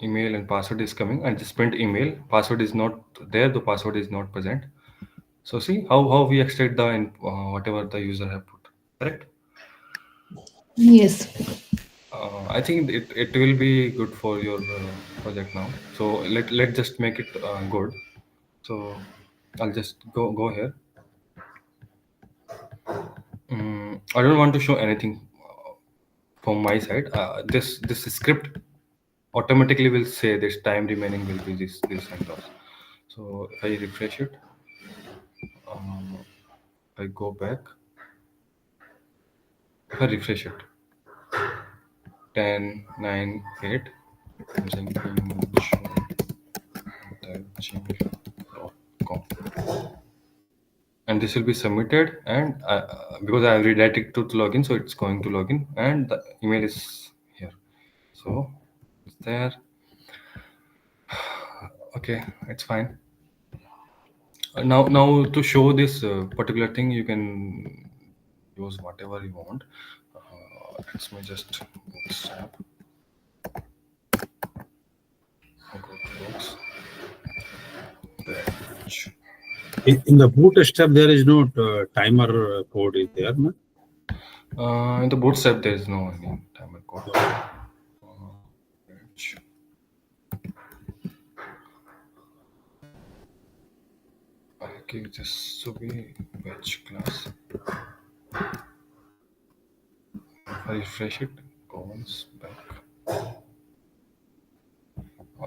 [SPEAKER 1] Email and password is coming, and just print email, password is not there, the password is not present. So see how we extract the whatever the user have put, correct?
[SPEAKER 3] Yes.
[SPEAKER 1] I think it will be good for your project now. So let's just make it good. So I'll just go here. I don't want to show anything from my side. This script automatically will say this time remaining will be this and that. So if I refresh it, if I go back, if I refresh it, 10, 9, 8, using gmail.com, and this will be submitted, and because I have redirected to login, so it's going to login, and the email is here. So it's there. Okay, it's fine. Now to show this particular thing, you can use whatever you want. Let me just bootstrap. Go to docs. Batch.
[SPEAKER 2] In the bootstrap, there is no timer code is there, no?
[SPEAKER 1] In the bootstrap, there is no any timer code. Batch. Okay, just so be batch class. If I refresh it, goes back.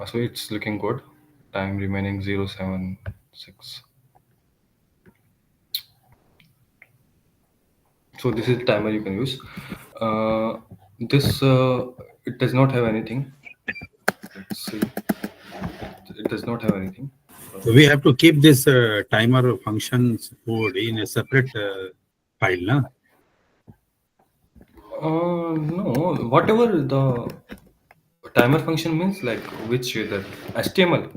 [SPEAKER 1] So it's looking good. Time remaining 076. So this is the timer you can use. This it does not have anything. Let's see. It does not have anything.
[SPEAKER 2] So we have to keep this timer functions code in a separate file, no?
[SPEAKER 1] No, whatever the timer function means, like which the HTML.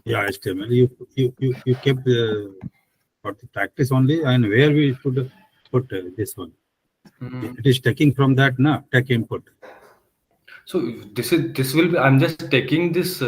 [SPEAKER 2] Yeah, HTML. You kept for the practice only, and where we should put this one. It is taking from that, na, tech input.
[SPEAKER 1] So this will be. I'm just taking this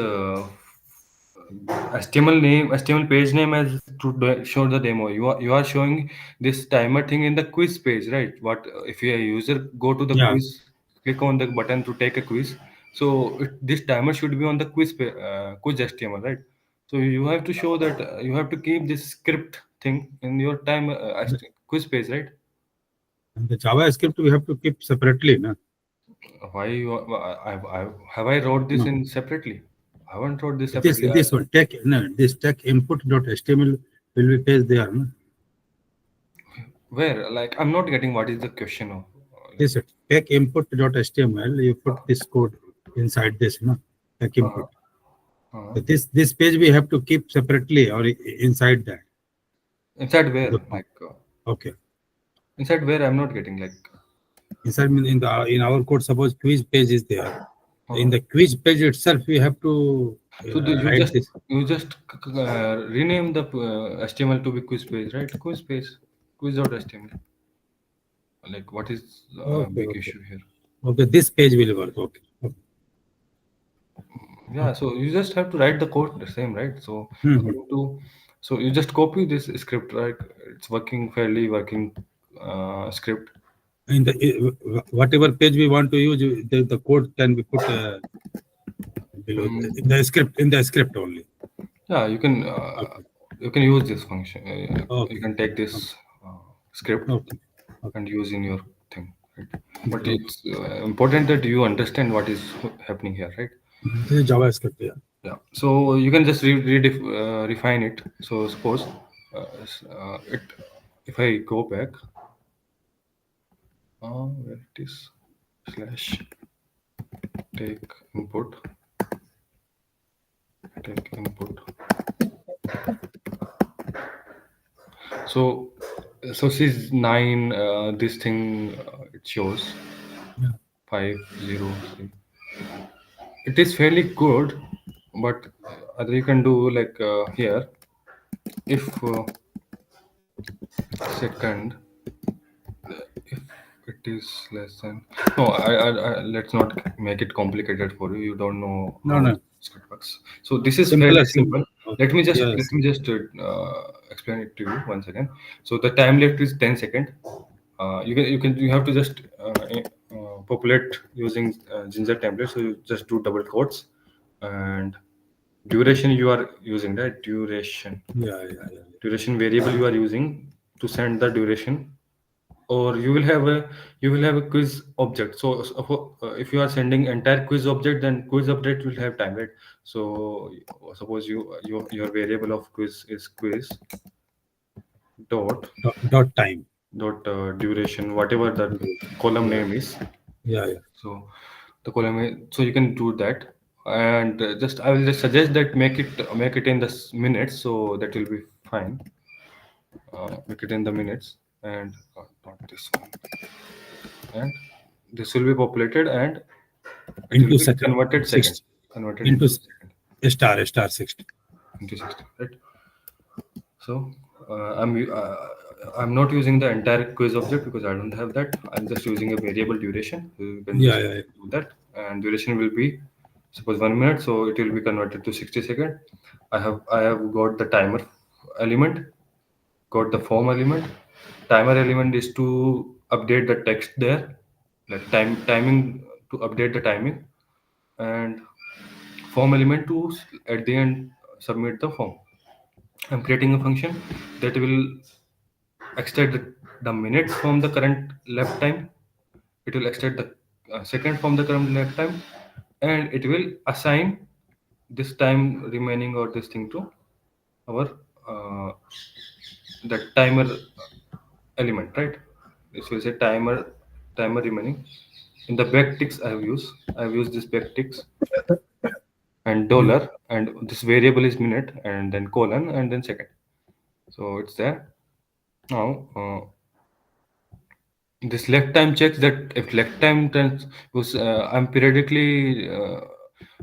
[SPEAKER 1] HTML name, HTML page name as to show the demo. You are showing this timer thing in the quiz page, right? What if a user go to the
[SPEAKER 2] Yeah.
[SPEAKER 1] quiz, click on the button to take a quiz? So this timer should be on the quiz HTML, right? So you have to show that you have to keep this script thing in your quiz page, right?
[SPEAKER 2] And the JavaScript we have to keep separately, na?
[SPEAKER 1] Why have I wrote this
[SPEAKER 2] No.
[SPEAKER 1] in separately? I haven't wrote this separately.
[SPEAKER 2] This one this tech input.html will be placed there, no?
[SPEAKER 1] Where? Like I'm not getting what is the question of.
[SPEAKER 2] This tech input.html, you put this code inside this, no? Tech input. So this page we have to keep separately or inside that.
[SPEAKER 1] Inside where? Like
[SPEAKER 2] okay.
[SPEAKER 1] Inside where I'm not getting, like
[SPEAKER 2] inside in our code, suppose quiz page is there. In the quiz page itself, we have to
[SPEAKER 1] so you just rename the HTML to be quiz page, right? Quiz page, quiz.html. Like what is big issue here?
[SPEAKER 2] Okay, this page will work. Okay.
[SPEAKER 1] Yeah, so you just have to write the code the same, right? So according to, so you just copy this script, right? It's fairly working script.
[SPEAKER 2] In the whatever page we want to use, the code can be put below in the script only.
[SPEAKER 1] Yeah, you can use this function. You can take this script and use in your thing, right? But it's important that you understand what is happening here, right?
[SPEAKER 2] This is JavaScript, yeah.
[SPEAKER 1] Yeah. So you can just refine it. So suppose if I go back, where it is slash take input. So she's 9. This thing it shows 503. It is fairly good, but other you can do like here. If second, if it is less than no, I let's not make it complicated for you. You don't know how script works. So this is fairly simple. Let me just explain it to you once again. So the time left is 10 seconds. You have to just populate using Ginger template. So you just do double quotes and duration you are using, right? Duration. Duration variable you are using to send the duration, or you will have a quiz object. So if you are sending entire quiz object, then quiz object will have time, right? So suppose your variable of quiz is quiz dot
[SPEAKER 2] time
[SPEAKER 1] dot duration, whatever the column name is. So the column so you can do that, and I will just suggest that make it in the minutes, so that will be fine. Make it in the minutes, and not this one, and this will be populated and
[SPEAKER 2] into
[SPEAKER 1] converted second, converted into second.
[SPEAKER 2] star 60
[SPEAKER 1] into 60, right? So I'm not using the entire quiz object because I don't have that. I'm just using a variable duration. So you can
[SPEAKER 2] Yeah,
[SPEAKER 1] just
[SPEAKER 2] yeah,
[SPEAKER 1] do that, and duration will be suppose 1 minute, so it will be converted to 60 seconds. I have got the timer element, got the form element. Timer element is to update the text there, like timing to update the timing, and form element to at the end submit the form. I'm creating a function that will extract the minutes from the current left time. It will extract the second from the current left time, and it will assign this time remaining or this thing to our uh, the timer element, right? This will say timer remaining. In the backticks I've used this backticks and
[SPEAKER 2] yeah.
[SPEAKER 1] dollar, and this variable is minute and then colon and then second. So it's there. Now this left time checks that if left time turns, because I'm periodically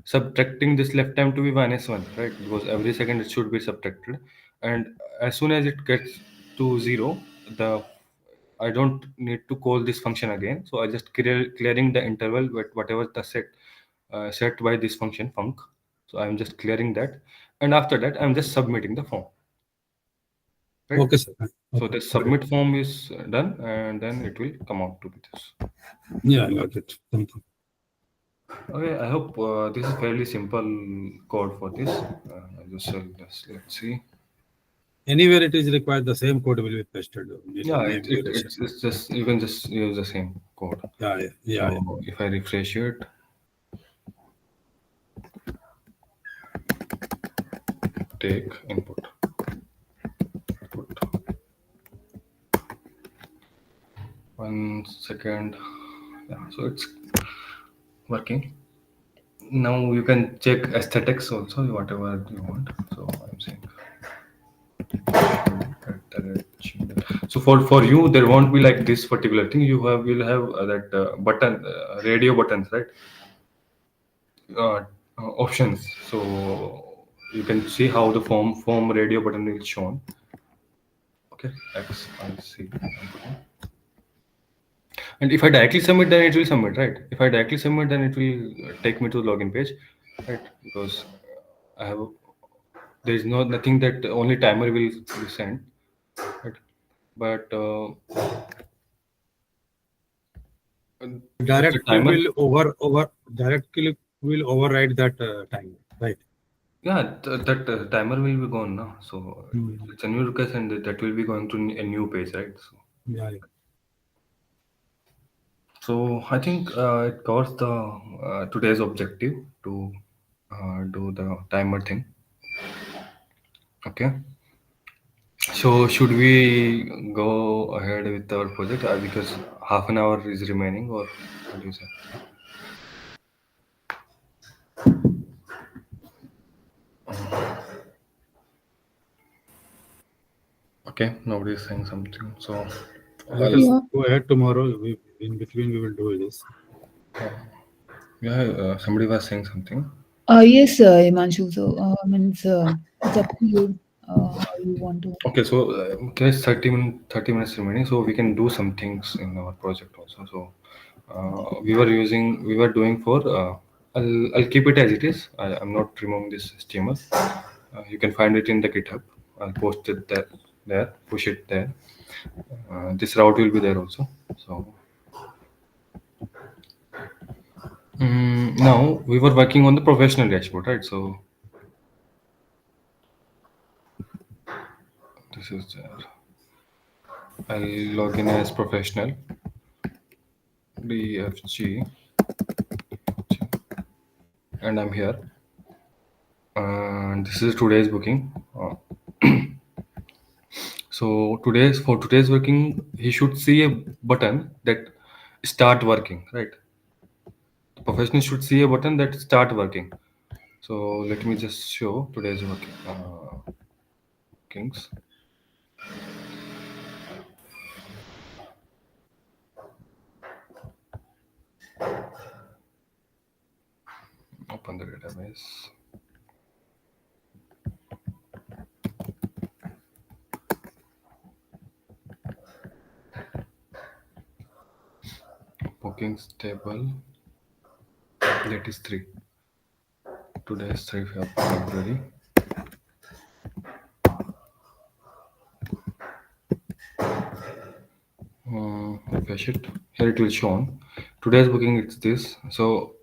[SPEAKER 1] subtracting this left time to be -1, right? Because every second it should be subtracted, and as soon as it gets to 0, the I don't need to call this function again. So I just clearing the interval with whatever the set by this function func. So I'm just clearing that, and after that I'm just submitting the form, right?
[SPEAKER 2] Okay, sir.
[SPEAKER 1] So
[SPEAKER 2] Okay,
[SPEAKER 1] the
[SPEAKER 2] got it.
[SPEAKER 1] submit form is done, and then it will come out to be this.
[SPEAKER 2] Yeah, I got it. Thank you.
[SPEAKER 1] Okay, I hope this is fairly simple code for this. Let's see.
[SPEAKER 2] Anywhere it is required, the same code will be pasted.
[SPEAKER 1] Yeah,
[SPEAKER 2] Maybe duration.
[SPEAKER 1] it's just you can just use the same code.
[SPEAKER 2] Yeah, yeah, yeah, yeah.
[SPEAKER 1] So if I refresh it, take input, put 1 second. Yeah, so it's working. Now you can check aesthetics also, whatever you want. So I'm saying. So for you, there won't be like this particular thing. You have will have that button, radio buttons, right? Options. So you can see how the form radio button is shown. Okay, X I C. And if I directly submit, then it will submit, right? If I directly submit, then it will take me to the login page, right? Because I have there is nothing that only timer will be sent, right? But if the
[SPEAKER 2] Direct click
[SPEAKER 1] timer,
[SPEAKER 2] will direct click will override that time, right?
[SPEAKER 1] yeah, that timer will be gone now. So
[SPEAKER 2] Hmm.
[SPEAKER 1] it's a new request, and that will be going to a new page, right?
[SPEAKER 2] Yeah, yeah.
[SPEAKER 1] So I think it covers the today's objective to do the timer thing. Okay. So should we go ahead with our project because half an hour is remaining, or what do you say? Okay, nobody is saying something. So
[SPEAKER 2] Let
[SPEAKER 1] I'll,
[SPEAKER 2] us
[SPEAKER 3] Yeah.
[SPEAKER 2] go ahead tomorrow. In between, we will do this.
[SPEAKER 1] yeah, somebody was saying something.
[SPEAKER 3] Yes, Himanshu. So, means it's up to you how you want to.
[SPEAKER 1] Okay, so there's 30 minutes remaining, so we can do some things in our project also. So we were doing for. I'll keep it as it is. I'm not removing this HTML. You can find it in the GitHub. I'll post it there, push it there. This route will be there also. So now we were working on the professional dashboard, right? So this is there. I'll log in as professional. DFG, and I'm here. And this is today's booking. So today's working, he should see a button that start working, right? The professional should see a button that start working. So let me just show today's working workings. Open the database. bookings table. That is 3. Today is 3 February. Refresh it. Here it will show on. Today's booking it's this. So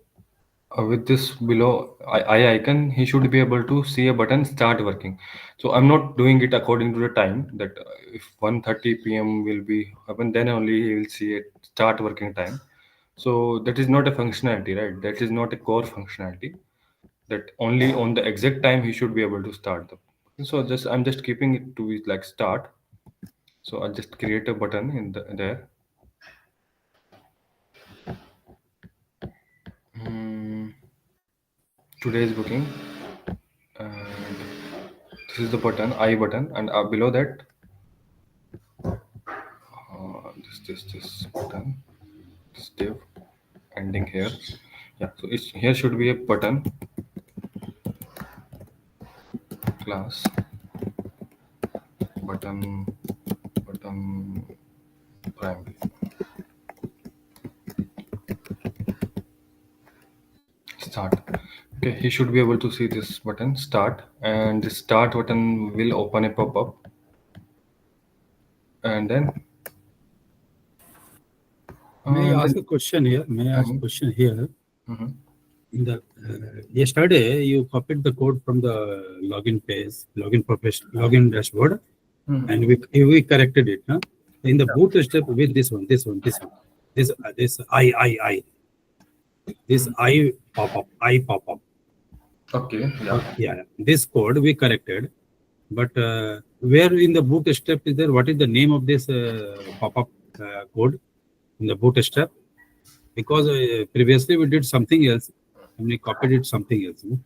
[SPEAKER 1] with this below I icon, he should be able to see a button start working. So I'm not doing it according to the time that if 1:30 p.m. will be happen, then only he will see it start working time. So that is not a functionality, right? That is not a core functionality. That only on the exact time he should be able to start the. So just I'm just keeping it to be like start. So I'll just create a button in there. Hmm, Today's booking, and this is the button I button, and below that this button, this div ending here. Yeah, so it's here should be a button class button primary start. Okay, he should be able to see this button start, and the start button will open a pop-up, and then
[SPEAKER 2] May I ask
[SPEAKER 1] then
[SPEAKER 2] a question here? May I ask a
[SPEAKER 1] Mhm.
[SPEAKER 2] question here?
[SPEAKER 1] Mhm.
[SPEAKER 2] In the yesterday, you copied the code from the login page, login dashboard,
[SPEAKER 1] Mhm.
[SPEAKER 2] and we corrected it. Huh? In the bootstrap with this one, this this I pop up.
[SPEAKER 1] Okay, yeah.
[SPEAKER 2] Yeah, this code we corrected, but where in the bootstrap is there? What is the name of this pop-up code in the bootstrap? Because previously we did something else, and we copied it something else. No?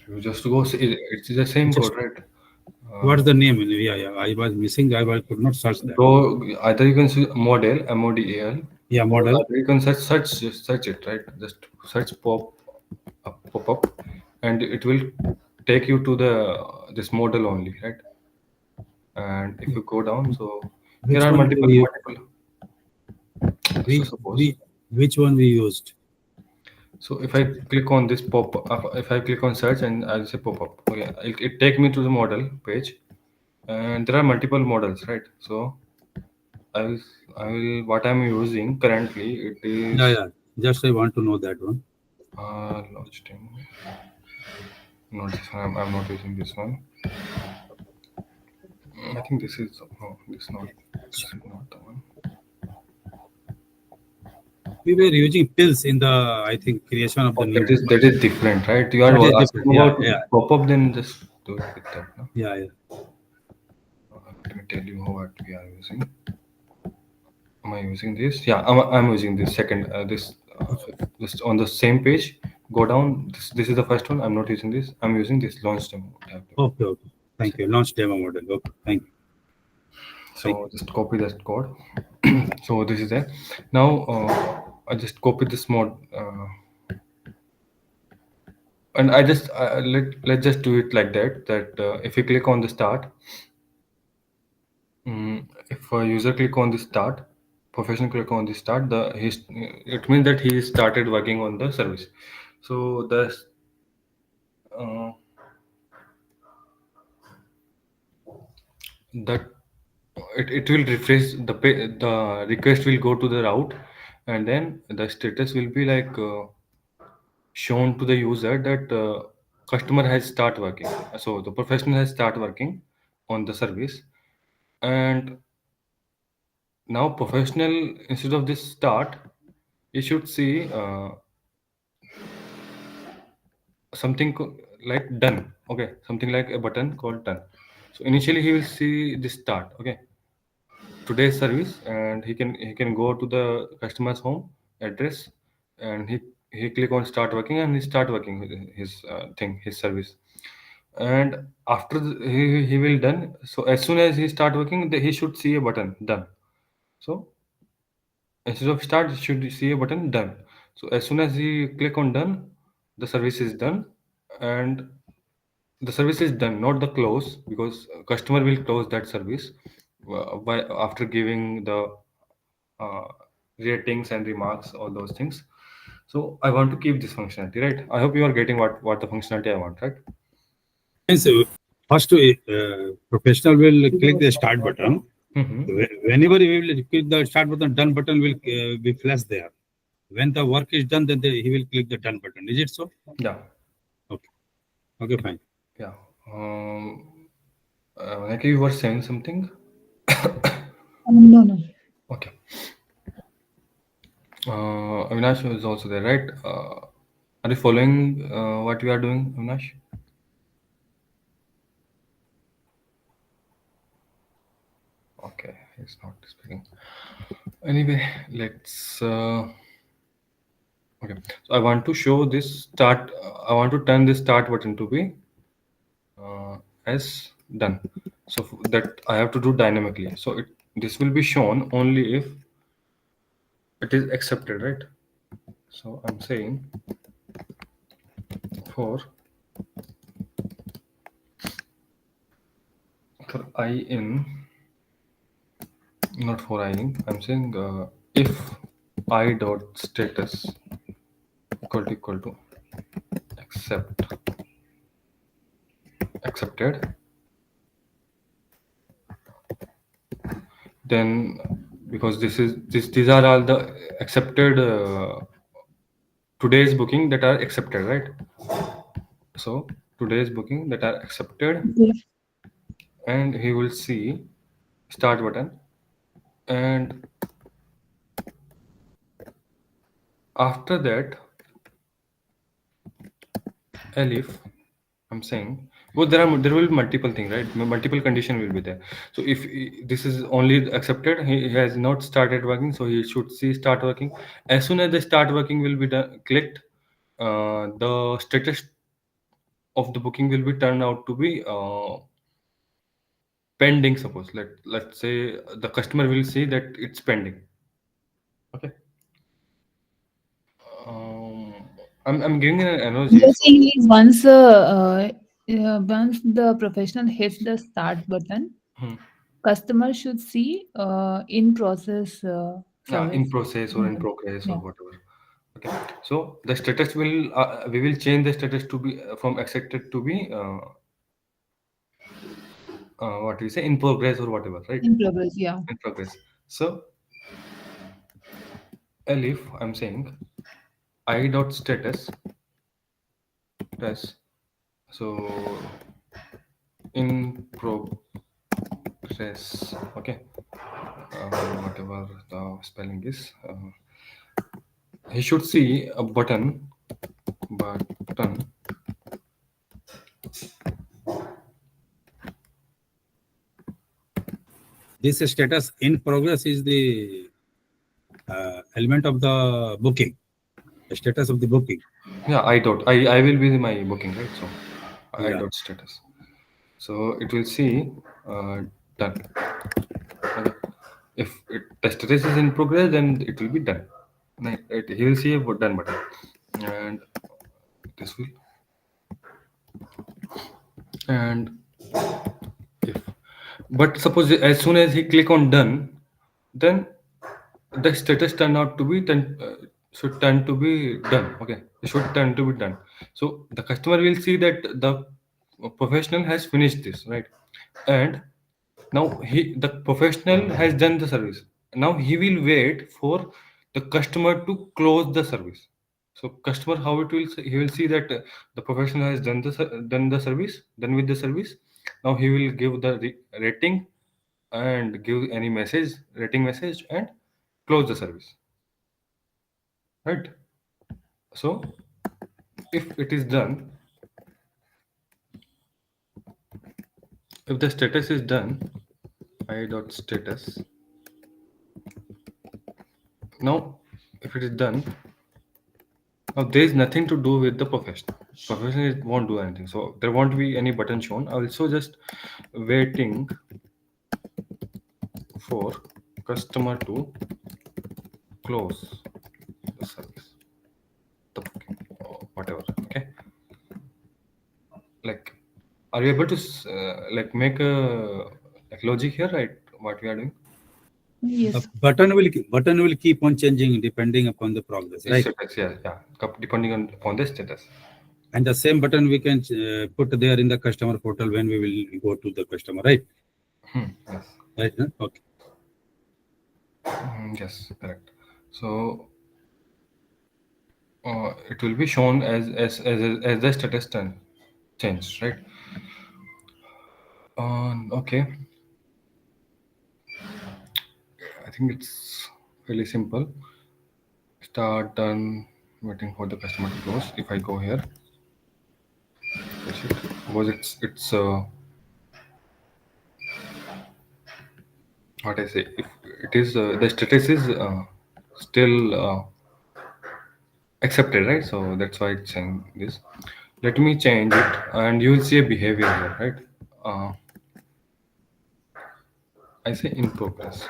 [SPEAKER 1] You just go see, it's the same
[SPEAKER 2] Just
[SPEAKER 1] code, right?
[SPEAKER 2] what's the name? Yeah, I was missing. Could not search that.
[SPEAKER 1] Go either you can see model MODAL,
[SPEAKER 2] Yeah,
[SPEAKER 1] or
[SPEAKER 2] model.
[SPEAKER 1] either you can search it, right? Just search pop up, and it will take you to the this model only, right? And if you go down, so here
[SPEAKER 2] Which
[SPEAKER 1] are
[SPEAKER 2] one we
[SPEAKER 1] multiple. So
[SPEAKER 2] we
[SPEAKER 1] suppose,
[SPEAKER 2] we which one we used?
[SPEAKER 1] so if I click on this pop up, if I click on search and I'll say pop up, okay, it take me to the model page, and there are multiple models, right? So I will, what I'm using currently, it
[SPEAKER 2] Yeah,
[SPEAKER 1] is
[SPEAKER 2] yeah. Just I want to know that one.
[SPEAKER 1] launched in, not this one, I'm not using this one. I think this is, no, this is not the one.
[SPEAKER 2] We were using pills in the I think creation of the
[SPEAKER 1] Oh,
[SPEAKER 2] new
[SPEAKER 1] that is different, right? You are
[SPEAKER 2] that is different.
[SPEAKER 1] asking
[SPEAKER 2] Yeah,
[SPEAKER 1] about
[SPEAKER 2] yeah,
[SPEAKER 1] pop-up, then just do it with that. No?
[SPEAKER 2] yeah, yeah.
[SPEAKER 1] Let me tell you what we are using. Am I using this? Yeah, I'm using this second. This on the same page. Go down. This is the first one. I'm not using this. I'm using this launch demo tab.
[SPEAKER 2] Okay, okay. Thank you. Launch demo model. Okay, thank you. Thank
[SPEAKER 1] So just copy that code. So this is there. Now I just copy this mod, and I just let's just do it like that. That if you click on the start, if a user click on the start, professional click on the start, it means that he started working on the service. So uh, that it will refresh the request will go to the route, and then the status will be like shown to the user that customer has start working. So the professional has start working on the service, and now professional, instead of this start, you should see something like done. Okay, something like a button called done. So initially he will see this start, okay, today's service, and he can go to the customer's home address, and he click on start working, and he start working with his thing, his service. And after he will done, so as soon as he start working, he should see a button done. So instead of start, he should see a button done. So as soon as he click on done, the service is done, and the service is done, not the close, because customer will close that service by after giving the uh, ratings and remarks, all those things. So I want to keep this functionality, right? I hope you are getting what the functionality I want, right?
[SPEAKER 2] Means first, professional will click the start button.
[SPEAKER 1] Mm-hmm.
[SPEAKER 2] Whenever we will click the start button, done button will be flashed there. When the work is done, then he will click the done button. Is it so?
[SPEAKER 1] Yeah,
[SPEAKER 2] Okay. Okay, fine.
[SPEAKER 1] yeah. Like you were saying something.
[SPEAKER 3] No, no.
[SPEAKER 1] Okay. Avinash is also there, right? Are you following what we are doing, Avinash? Okay, he's not speaking. Anyway, let's. Okay, so I want to show this start. I want to turn this start button to be as done. So that I have to do dynamically. So this will be shown only if it is accepted, right? So I'm saying for I in, not for I in. I'm saying if I dot status equal to accepted, then because these are all the accepted today's booking that are accepted, right? So today's booking that are accepted,
[SPEAKER 3] Okay.
[SPEAKER 1] and he will see start button, and after that elif, I'm saying, well, there will be multiple things, right? Multiple condition will be there. So if this is only accepted, he has not started working, so he should see start working. As soon as the start working will be done, clicked, the status of the booking will be turned out to be pending. Suppose let's say the customer will see that it's pending. Okay. um, I'm giving an analogy.
[SPEAKER 3] You're
[SPEAKER 1] So
[SPEAKER 3] saying is once the professional hits the start button,
[SPEAKER 1] hmm,
[SPEAKER 3] customer should see in process
[SPEAKER 1] yeah, in
[SPEAKER 3] service.
[SPEAKER 1] process or in progress or
[SPEAKER 3] Yeah.
[SPEAKER 1] whatever. Okay, so the status will we will change the status to be from accepted to be what do you say, in progress or whatever, right?
[SPEAKER 3] In progress, yeah.
[SPEAKER 1] In progress. So elif, I'm saying I dot status dash, so in progress. Okay, whatever the spelling is, he should see a button.
[SPEAKER 2] This status in progress is the element of the booking, the status of the booking.
[SPEAKER 1] Yeah, I will be my booking, right? So I
[SPEAKER 2] Yeah.
[SPEAKER 1] dot status. So it will see done. Okay. If the status is in progress, then it will be done. He will see a done button, and this will, and if, but suppose as soon as he click on done, then the status turn out to be done, should turn to be done. Okay, it should turn to be done. So the customer will see that the professional has finished this, right? And now the professional has done the service. Now he will wait for the customer to close the service. So customer, how it will he will see that the professional has done the service, done with the service. Now he will give the rating and give any message, rating message, and close the service, right? So if it is done, if the status is done, I dot status. Now if it is done, now there is nothing to do with the professional. Professional won't do anything, so there won't be any button shown. Also just waiting for customer to close the service, the booking, or whatever. Okay, like, are you able to like make a like logic here, right? What we are doing?
[SPEAKER 2] The
[SPEAKER 3] Yes.
[SPEAKER 2] button will keep on changing depending upon the progress,
[SPEAKER 1] It's
[SPEAKER 2] right?
[SPEAKER 1] status, yeah, yeah. Depending on upon the status.
[SPEAKER 2] And the same button we can put there in the customer portal when we will go to the customer, right?
[SPEAKER 1] Yes.
[SPEAKER 2] Right. Huh? Okay.
[SPEAKER 1] Yes, correct. So it will be shown as the status turn changed, right? Okay, I think it's really simple. Start, done, waiting for the customer to close. If I go here, because it's what I say. If it is the status is still accepted, right? So that's why it's saying this. Let me change it, and you will see a behavior here, right? Uh, I say in progress.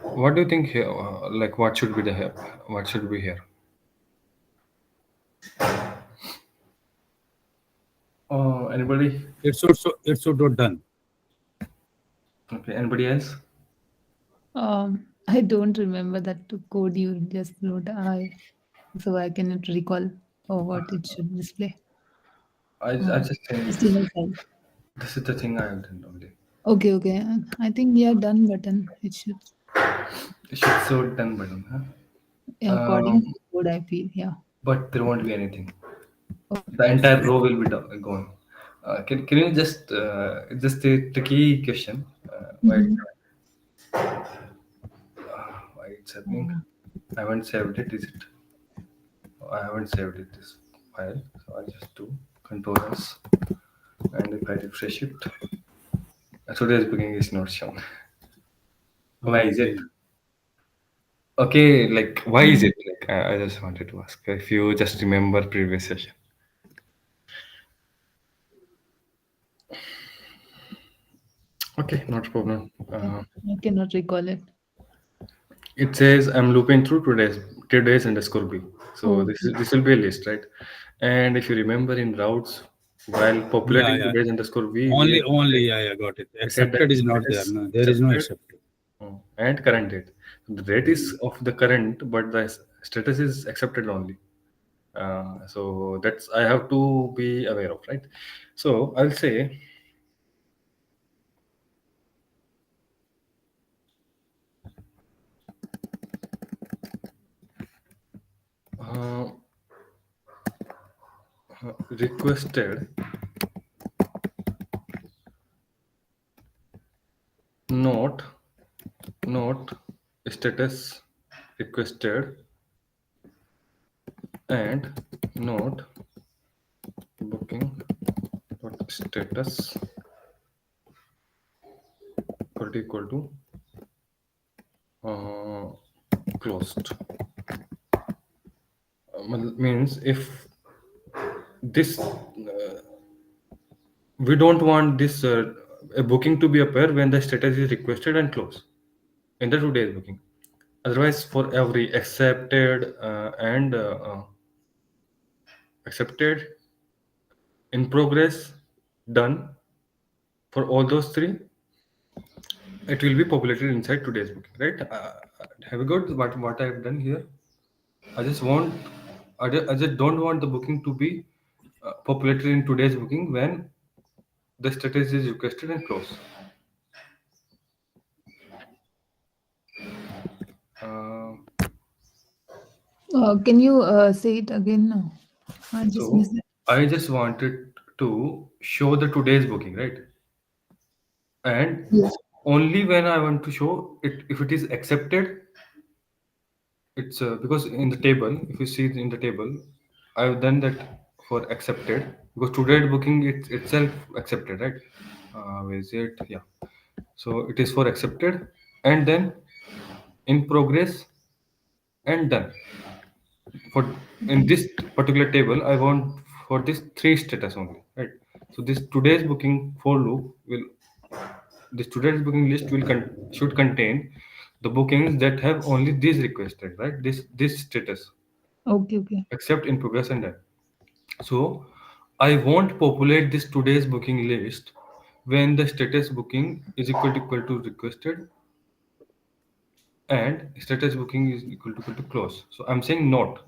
[SPEAKER 1] What do you think here? Like, what should be the here? What should be here? Anybody?
[SPEAKER 2] It should not done.
[SPEAKER 1] Okay. Anybody else?
[SPEAKER 3] I don't remember that code you just wrote. So I cannot recall what it should display.
[SPEAKER 1] I just think
[SPEAKER 3] Just in a side.
[SPEAKER 1] this is the thing I have done only.
[SPEAKER 3] Okay, okay. I think we are done button. It should,
[SPEAKER 1] It should show done button, huh?
[SPEAKER 3] yeah, according to the code, I feel. Yeah.
[SPEAKER 1] But there won't be anything.
[SPEAKER 3] Okay.
[SPEAKER 1] The entire row will be gone. Can you just a tricky question?
[SPEAKER 3] Mhm.
[SPEAKER 1] Why it's happening? I haven't saved it. Is it? I haven't saved it this file, so I just do Control S, and if I refresh it, today's booking is not shown. Why is it?
[SPEAKER 2] Okay.
[SPEAKER 1] Okay, like why is
[SPEAKER 3] Mhm.
[SPEAKER 1] it? Like I just wanted to ask if you just remember previous session. Okay, not a problem.
[SPEAKER 3] Yeah, I cannot recall it.
[SPEAKER 1] It says I'm looping through today's underscore B. So
[SPEAKER 3] Oh,
[SPEAKER 1] this will be a list, right? And if you remember in routes, while
[SPEAKER 2] Yeah,
[SPEAKER 1] populating
[SPEAKER 2] yeah.
[SPEAKER 1] today's underscore B,
[SPEAKER 2] Only, yeah, yeah, got it.
[SPEAKER 1] we said that
[SPEAKER 2] Accepted is not there.
[SPEAKER 1] status
[SPEAKER 2] No, there is no
[SPEAKER 1] accepted
[SPEAKER 2] accepted.
[SPEAKER 1] and current date. The date is of the current, but the status is accepted only. So that's I have to be aware of, right? So I'll say uh, requested not not status requested and not booking dot status equal to uh, closed. Means if this we don't want this a booking to be appear when the status is requested and closed in the today's booking. Otherwise, for every accepted and accepted, in progress, done, for all those three, it will be populated inside today's booking, right? Have you got what I've done here? I just want, I just don't want the booking to be populated in today's booking when the status is requested and closed. Uh,
[SPEAKER 3] can you say it again? No, I just
[SPEAKER 1] so
[SPEAKER 3] missed it.
[SPEAKER 1] I just wanted to show the today's booking, right? And
[SPEAKER 3] Yes.
[SPEAKER 1] only when I want to show it, if it is accepted, it's because in the table, if you see in the table, I've done that for accepted because today's booking it's itself accepted, right? Where is it? Yeah. So it is for accepted and then in progress and done. For in this particular table, I want for this three status only, right? So this today's booking for loop will the student's booking list should contain the bookings that have only this requested, right? This status,
[SPEAKER 3] Okay, okay.
[SPEAKER 1] except in progress and done. So I won't populate this today's booking list when the status booking is equal to requested and status booking is equal to close. So I'm saying not.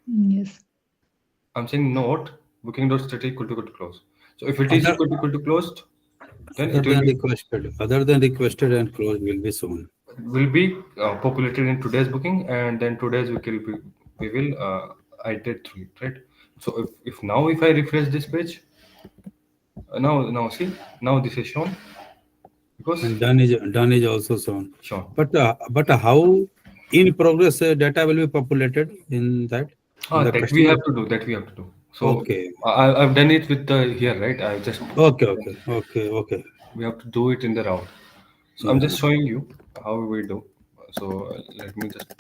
[SPEAKER 3] Yes.
[SPEAKER 1] I'm saying not booking dot status equal to close. So if it is
[SPEAKER 2] Other
[SPEAKER 1] equal to closed, then
[SPEAKER 2] other
[SPEAKER 1] it will
[SPEAKER 2] than
[SPEAKER 1] be
[SPEAKER 2] requested and closed will be shown.
[SPEAKER 1] populated in today's booking, and then today's we will iterate through it, right? So if now if I refresh this page, now see, now this is shown because
[SPEAKER 2] And done is also shown.
[SPEAKER 1] shown.
[SPEAKER 2] But how in progress data will be populated in that in the
[SPEAKER 1] That we
[SPEAKER 2] customer?
[SPEAKER 1] have to do. That we have to do. So
[SPEAKER 2] Okay,
[SPEAKER 1] I've done it with the here, right? I just
[SPEAKER 2] okay.
[SPEAKER 1] we have to do it in the route. So I'm
[SPEAKER 2] Yeah.
[SPEAKER 1] just showing you how we do. So let me just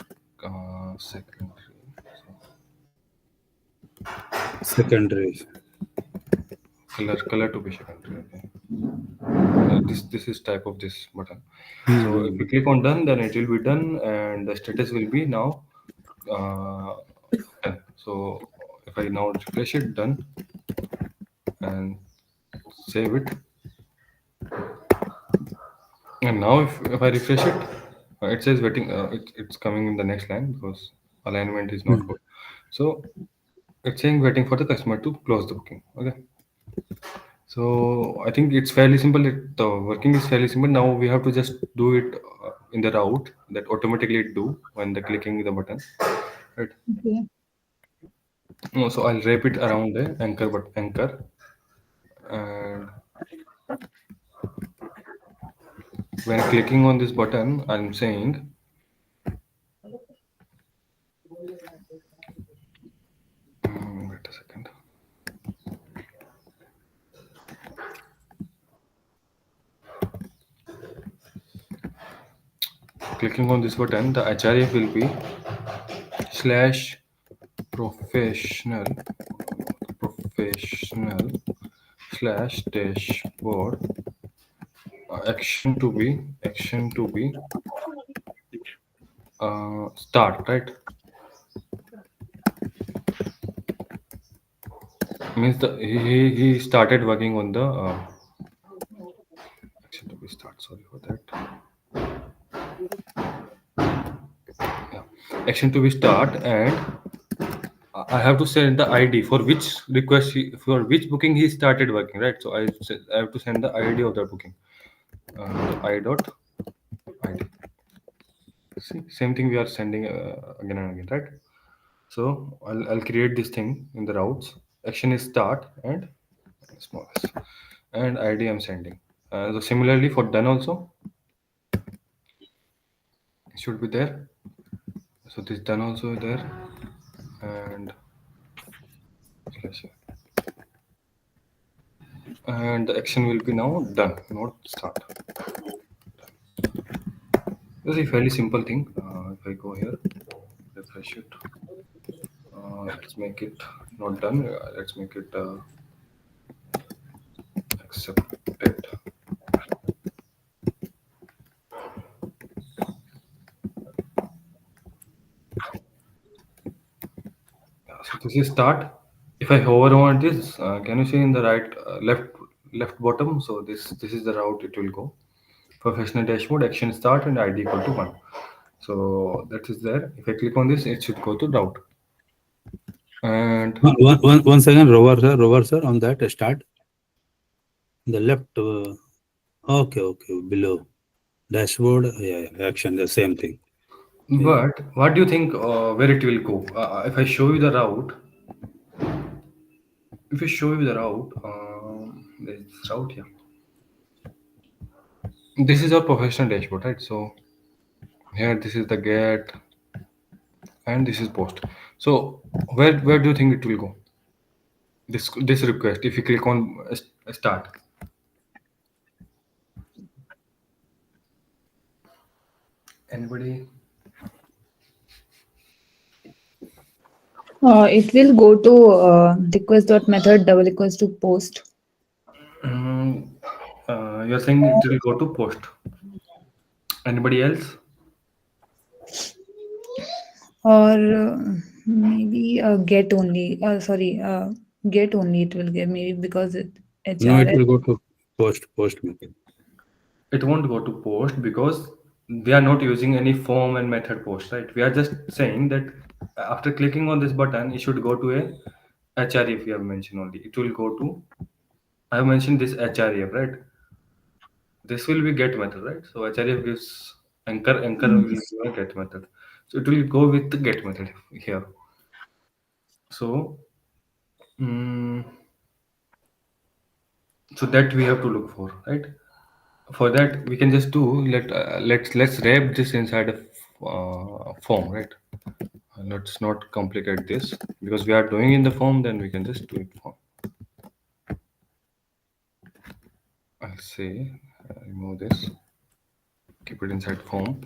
[SPEAKER 1] secondary.
[SPEAKER 2] Secondary.
[SPEAKER 1] Color to be secondary. Okay. This is type of this button. So if
[SPEAKER 2] Hmm.
[SPEAKER 1] you click on done, then it will be done, and the status will be now uh, done. So if I now refresh it, done, and save it, and now if I refresh it, it says waiting. It's coming in the next line because alignment is not
[SPEAKER 2] Hmm.
[SPEAKER 1] good. So it's saying waiting for the customer to close the booking. Okay. So I think it's fairly simple. The working is fairly simple. Now we have to just do it in the route that automatically it do when the clicking the button, right?
[SPEAKER 3] Okay.
[SPEAKER 1] So I'll wrap it around the anchor, but anchor, and when clicking on this button, I'm saying, wait a second. Clicking on this button, the HRF will be slash professional professional slash dashboard action to be start, right? Means he started working on the action to be start. Sorry for that. Yeah. Action to be start, and I have to send the ID for which for which booking he started working, right? So I have to send the ID of that booking. I dot ID. See, same thing we are sending again and again, right? So I'll create this thing in the routes. Action is start and smallest, and ID I'm sending. So similarly for done also it should be there. So this done also there, and slash, and the action will be now done, not start. This is a fairly simple thing. If I go here, refresh it. Let's make it not done. Let's make it accepted. So this is start. If I hover on this, can you see in the right left bottom? So this is the route it will go. Professional dashboard, action start, and ID equal to 1. So that is there. If I click on this, it should go to route. And
[SPEAKER 2] One second, rover sir, on that start. The left. Okay, below dashboard. Yeah, action, the same thing. Okay.
[SPEAKER 1] but what do you think where it will go? If I show you the route, if I show you the route, there's this route here. This is our professional dashboard, right? So here this is the get, and this is post. So where do you think it will go? This request. If you click on start, anybody?
[SPEAKER 3] It will go to request.method double equals to post.
[SPEAKER 1] Mm, you're saying it will go to post. Anybody else?
[SPEAKER 3] Or maybe get only. Sorry, get only it will get maybe because it
[SPEAKER 2] No, it
[SPEAKER 3] HRS.
[SPEAKER 2] will go to Post method.
[SPEAKER 1] It won't go to post because we are not using any form and method post, right? We are just saying that after clicking on this button, it should go to a href. We have mentioned only. It will go to. I have mentioned this href, right? This will be get method, right? So href gives anchor will give
[SPEAKER 3] Yes.
[SPEAKER 1] a get method. So it will go with the get method here. So mm, so that we have to look for, right? For that we can just do let's wrap this inside a form, right? Let's not complicate this because we are doing in the form, then we can just do it form. I'll say remove this, keep it inside form,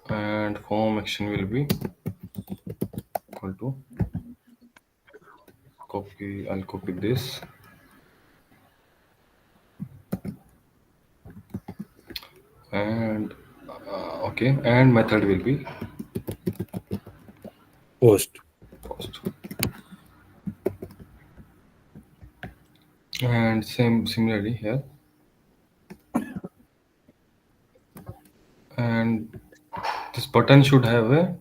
[SPEAKER 1] and form action will be equal to copy. I'll copy this, and okay, and method will be
[SPEAKER 2] Post.
[SPEAKER 1] post, and similarly here, and this button should have a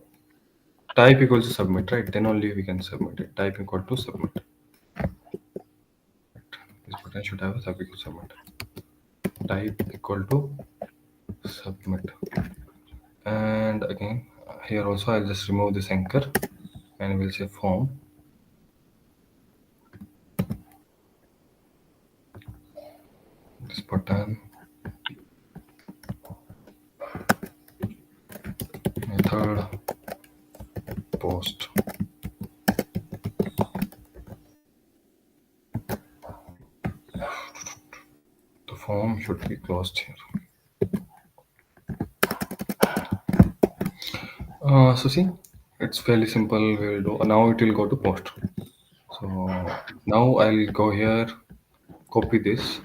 [SPEAKER 1] type equals to submit, right? Then only we can submit it. Type equal to submit. This button should have a sub equal submit. Type equal to submit. And again, here also I'll just remove this anchor and we'll say form. This button method post. The form should be closed here. So see, it's fairly simple. We'll do now. It will go to post. So now I'll go here, copy this.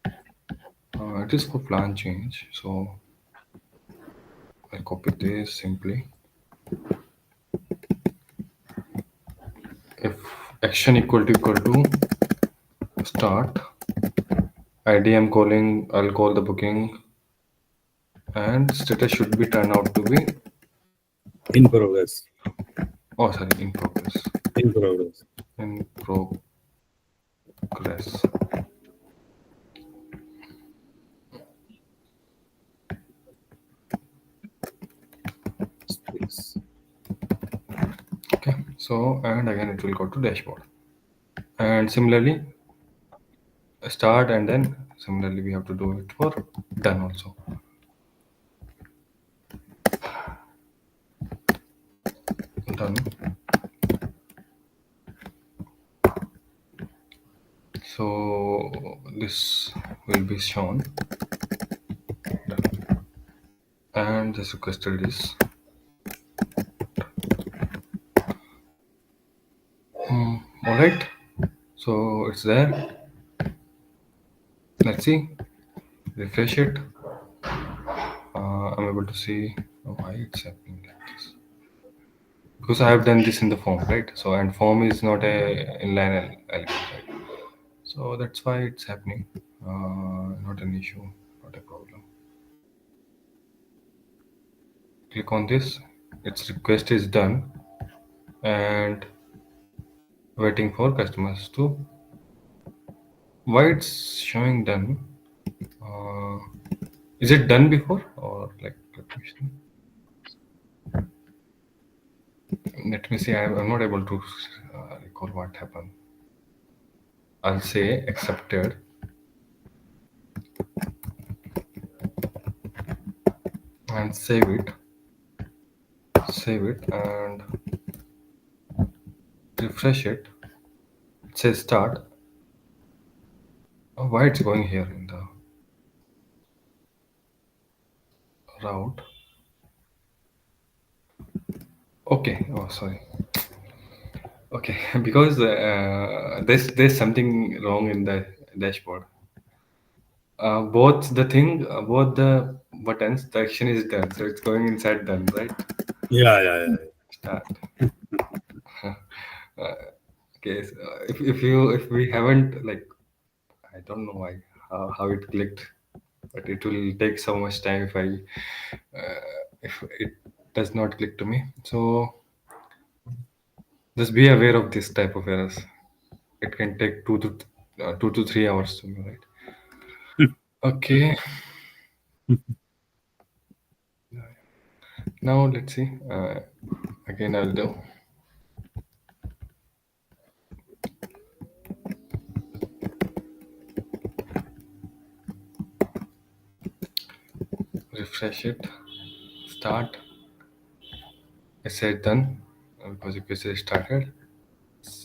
[SPEAKER 1] It is for plan change. So I'll copy this simply. If action equal to start, ID I'm calling. I'll call the booking, and status should be turned out to be
[SPEAKER 2] In progress.
[SPEAKER 1] oh sorry in progress.
[SPEAKER 2] In progress.
[SPEAKER 1] In progress.
[SPEAKER 2] Space.
[SPEAKER 1] Okay, so and again it will go to dashboard, and similarly start, and then similarly we have to do it for done also. Done. So this will be shown done. And just requested is all right. So it's there. Let's see. Refresh it. I'm able to see why it's happening like this. Because I have done this in the form, right? So and form is not a inline element, right? So that's why it's happening. Not an issue, not a problem. Click on this. Its request is done, and waiting for customers to. Why it's showing done? Uh, is it done before or like? Let me see. I'm not able to recall what happened. I'll say accepted, and save it and refresh it. It says start. Why it's going here in the route? Okay. Oh, sorry. Okay, because there's something wrong in the dashboard. Both the buttons, the action is done, so it's going inside done, right?
[SPEAKER 2] Yeah.
[SPEAKER 1] Start. Okay, so if we haven't like I don't know why how it clicked, but it will take so much time if it does not click to me. So just be aware of this type of errors. It can take 2 to 3 hours to me, right? Okay. Now let's see. Again, I'll do refresh it. Start. I said done because if you say started,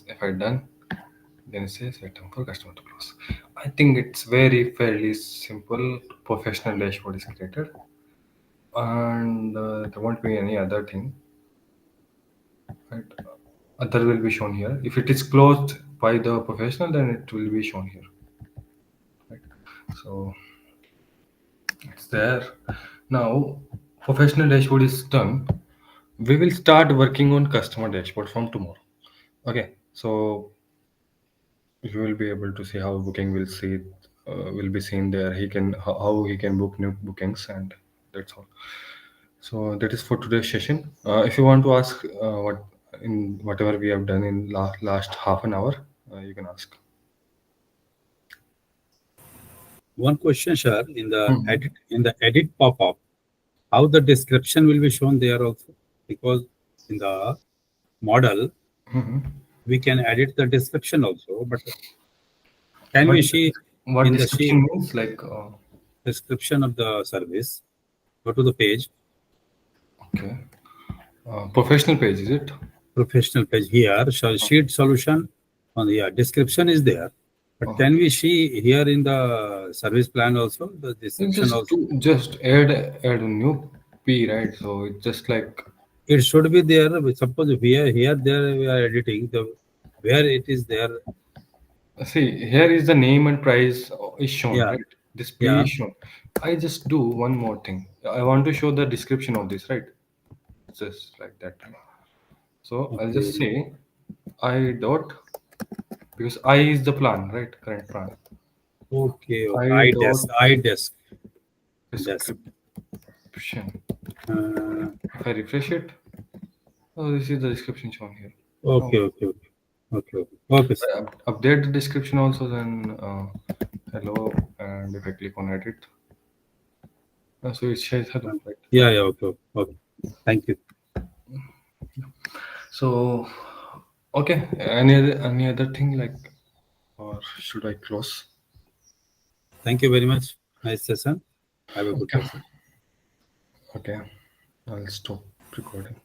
[SPEAKER 1] if I done, then it says wait for customer to close. I think it's very fairly simple. Professional dashboard is created, and there won't be any other thing. Right? Other will be shown here. If it is closed by the professional, then it will be shown here. Right? So it's there. Now, professional dashboard is done. We will start working on customer dashboard from tomorrow. Okay, so you will be able to see how booking will be seen there. How he can book new bookings, and that's all. So that is for today's session. If you want to ask what in whatever we have done in last half an hour, you can ask.
[SPEAKER 2] One question, sir,
[SPEAKER 1] Mhm.
[SPEAKER 2] in the edit pop-up, how the description will be shown there also? Because in the model,
[SPEAKER 1] Mhm.
[SPEAKER 2] we can edit the description also, but can
[SPEAKER 1] What
[SPEAKER 2] we see
[SPEAKER 1] what
[SPEAKER 2] in the
[SPEAKER 1] description means? Like
[SPEAKER 2] description of the service? Go to the page,
[SPEAKER 1] okay, professional page is it?
[SPEAKER 2] professional page here, sheet solution on the description is there. But
[SPEAKER 1] Uh-huh.
[SPEAKER 2] can we see here in the service plan also, the
[SPEAKER 1] You
[SPEAKER 2] description also?
[SPEAKER 1] just add a new P, right? So it's just like
[SPEAKER 2] It should be there. Suppose here there we are editing, where it is there.
[SPEAKER 1] see here is the name and price is shown,
[SPEAKER 2] Yeah,
[SPEAKER 1] right? This P
[SPEAKER 2] yeah.
[SPEAKER 1] is shown. I just do one more thing. I want to show the description of this, right? Just like that. So I'll just
[SPEAKER 2] Okay,
[SPEAKER 1] say I dot because I is the plan, right? Current plan.
[SPEAKER 2] okay, okay.
[SPEAKER 1] I dot
[SPEAKER 2] Desk.
[SPEAKER 1] description.
[SPEAKER 2] Uh,
[SPEAKER 1] If I refresh it, oh, this is the description shown here.
[SPEAKER 2] okay,
[SPEAKER 1] Oh,
[SPEAKER 2] okay, okay, okay, okay. Okay, sir.
[SPEAKER 1] I update the description also. Then hello, and if I click on edit, so it says hello, right?
[SPEAKER 2] Yeah, yeah, okay, okay, okay. Thank you.
[SPEAKER 1] So okay, any other thing like, or should I close?
[SPEAKER 2] Thank you very much. Nice session. Have a good
[SPEAKER 1] Okay,
[SPEAKER 2] day, sir.
[SPEAKER 1] okay, I'll stop recording.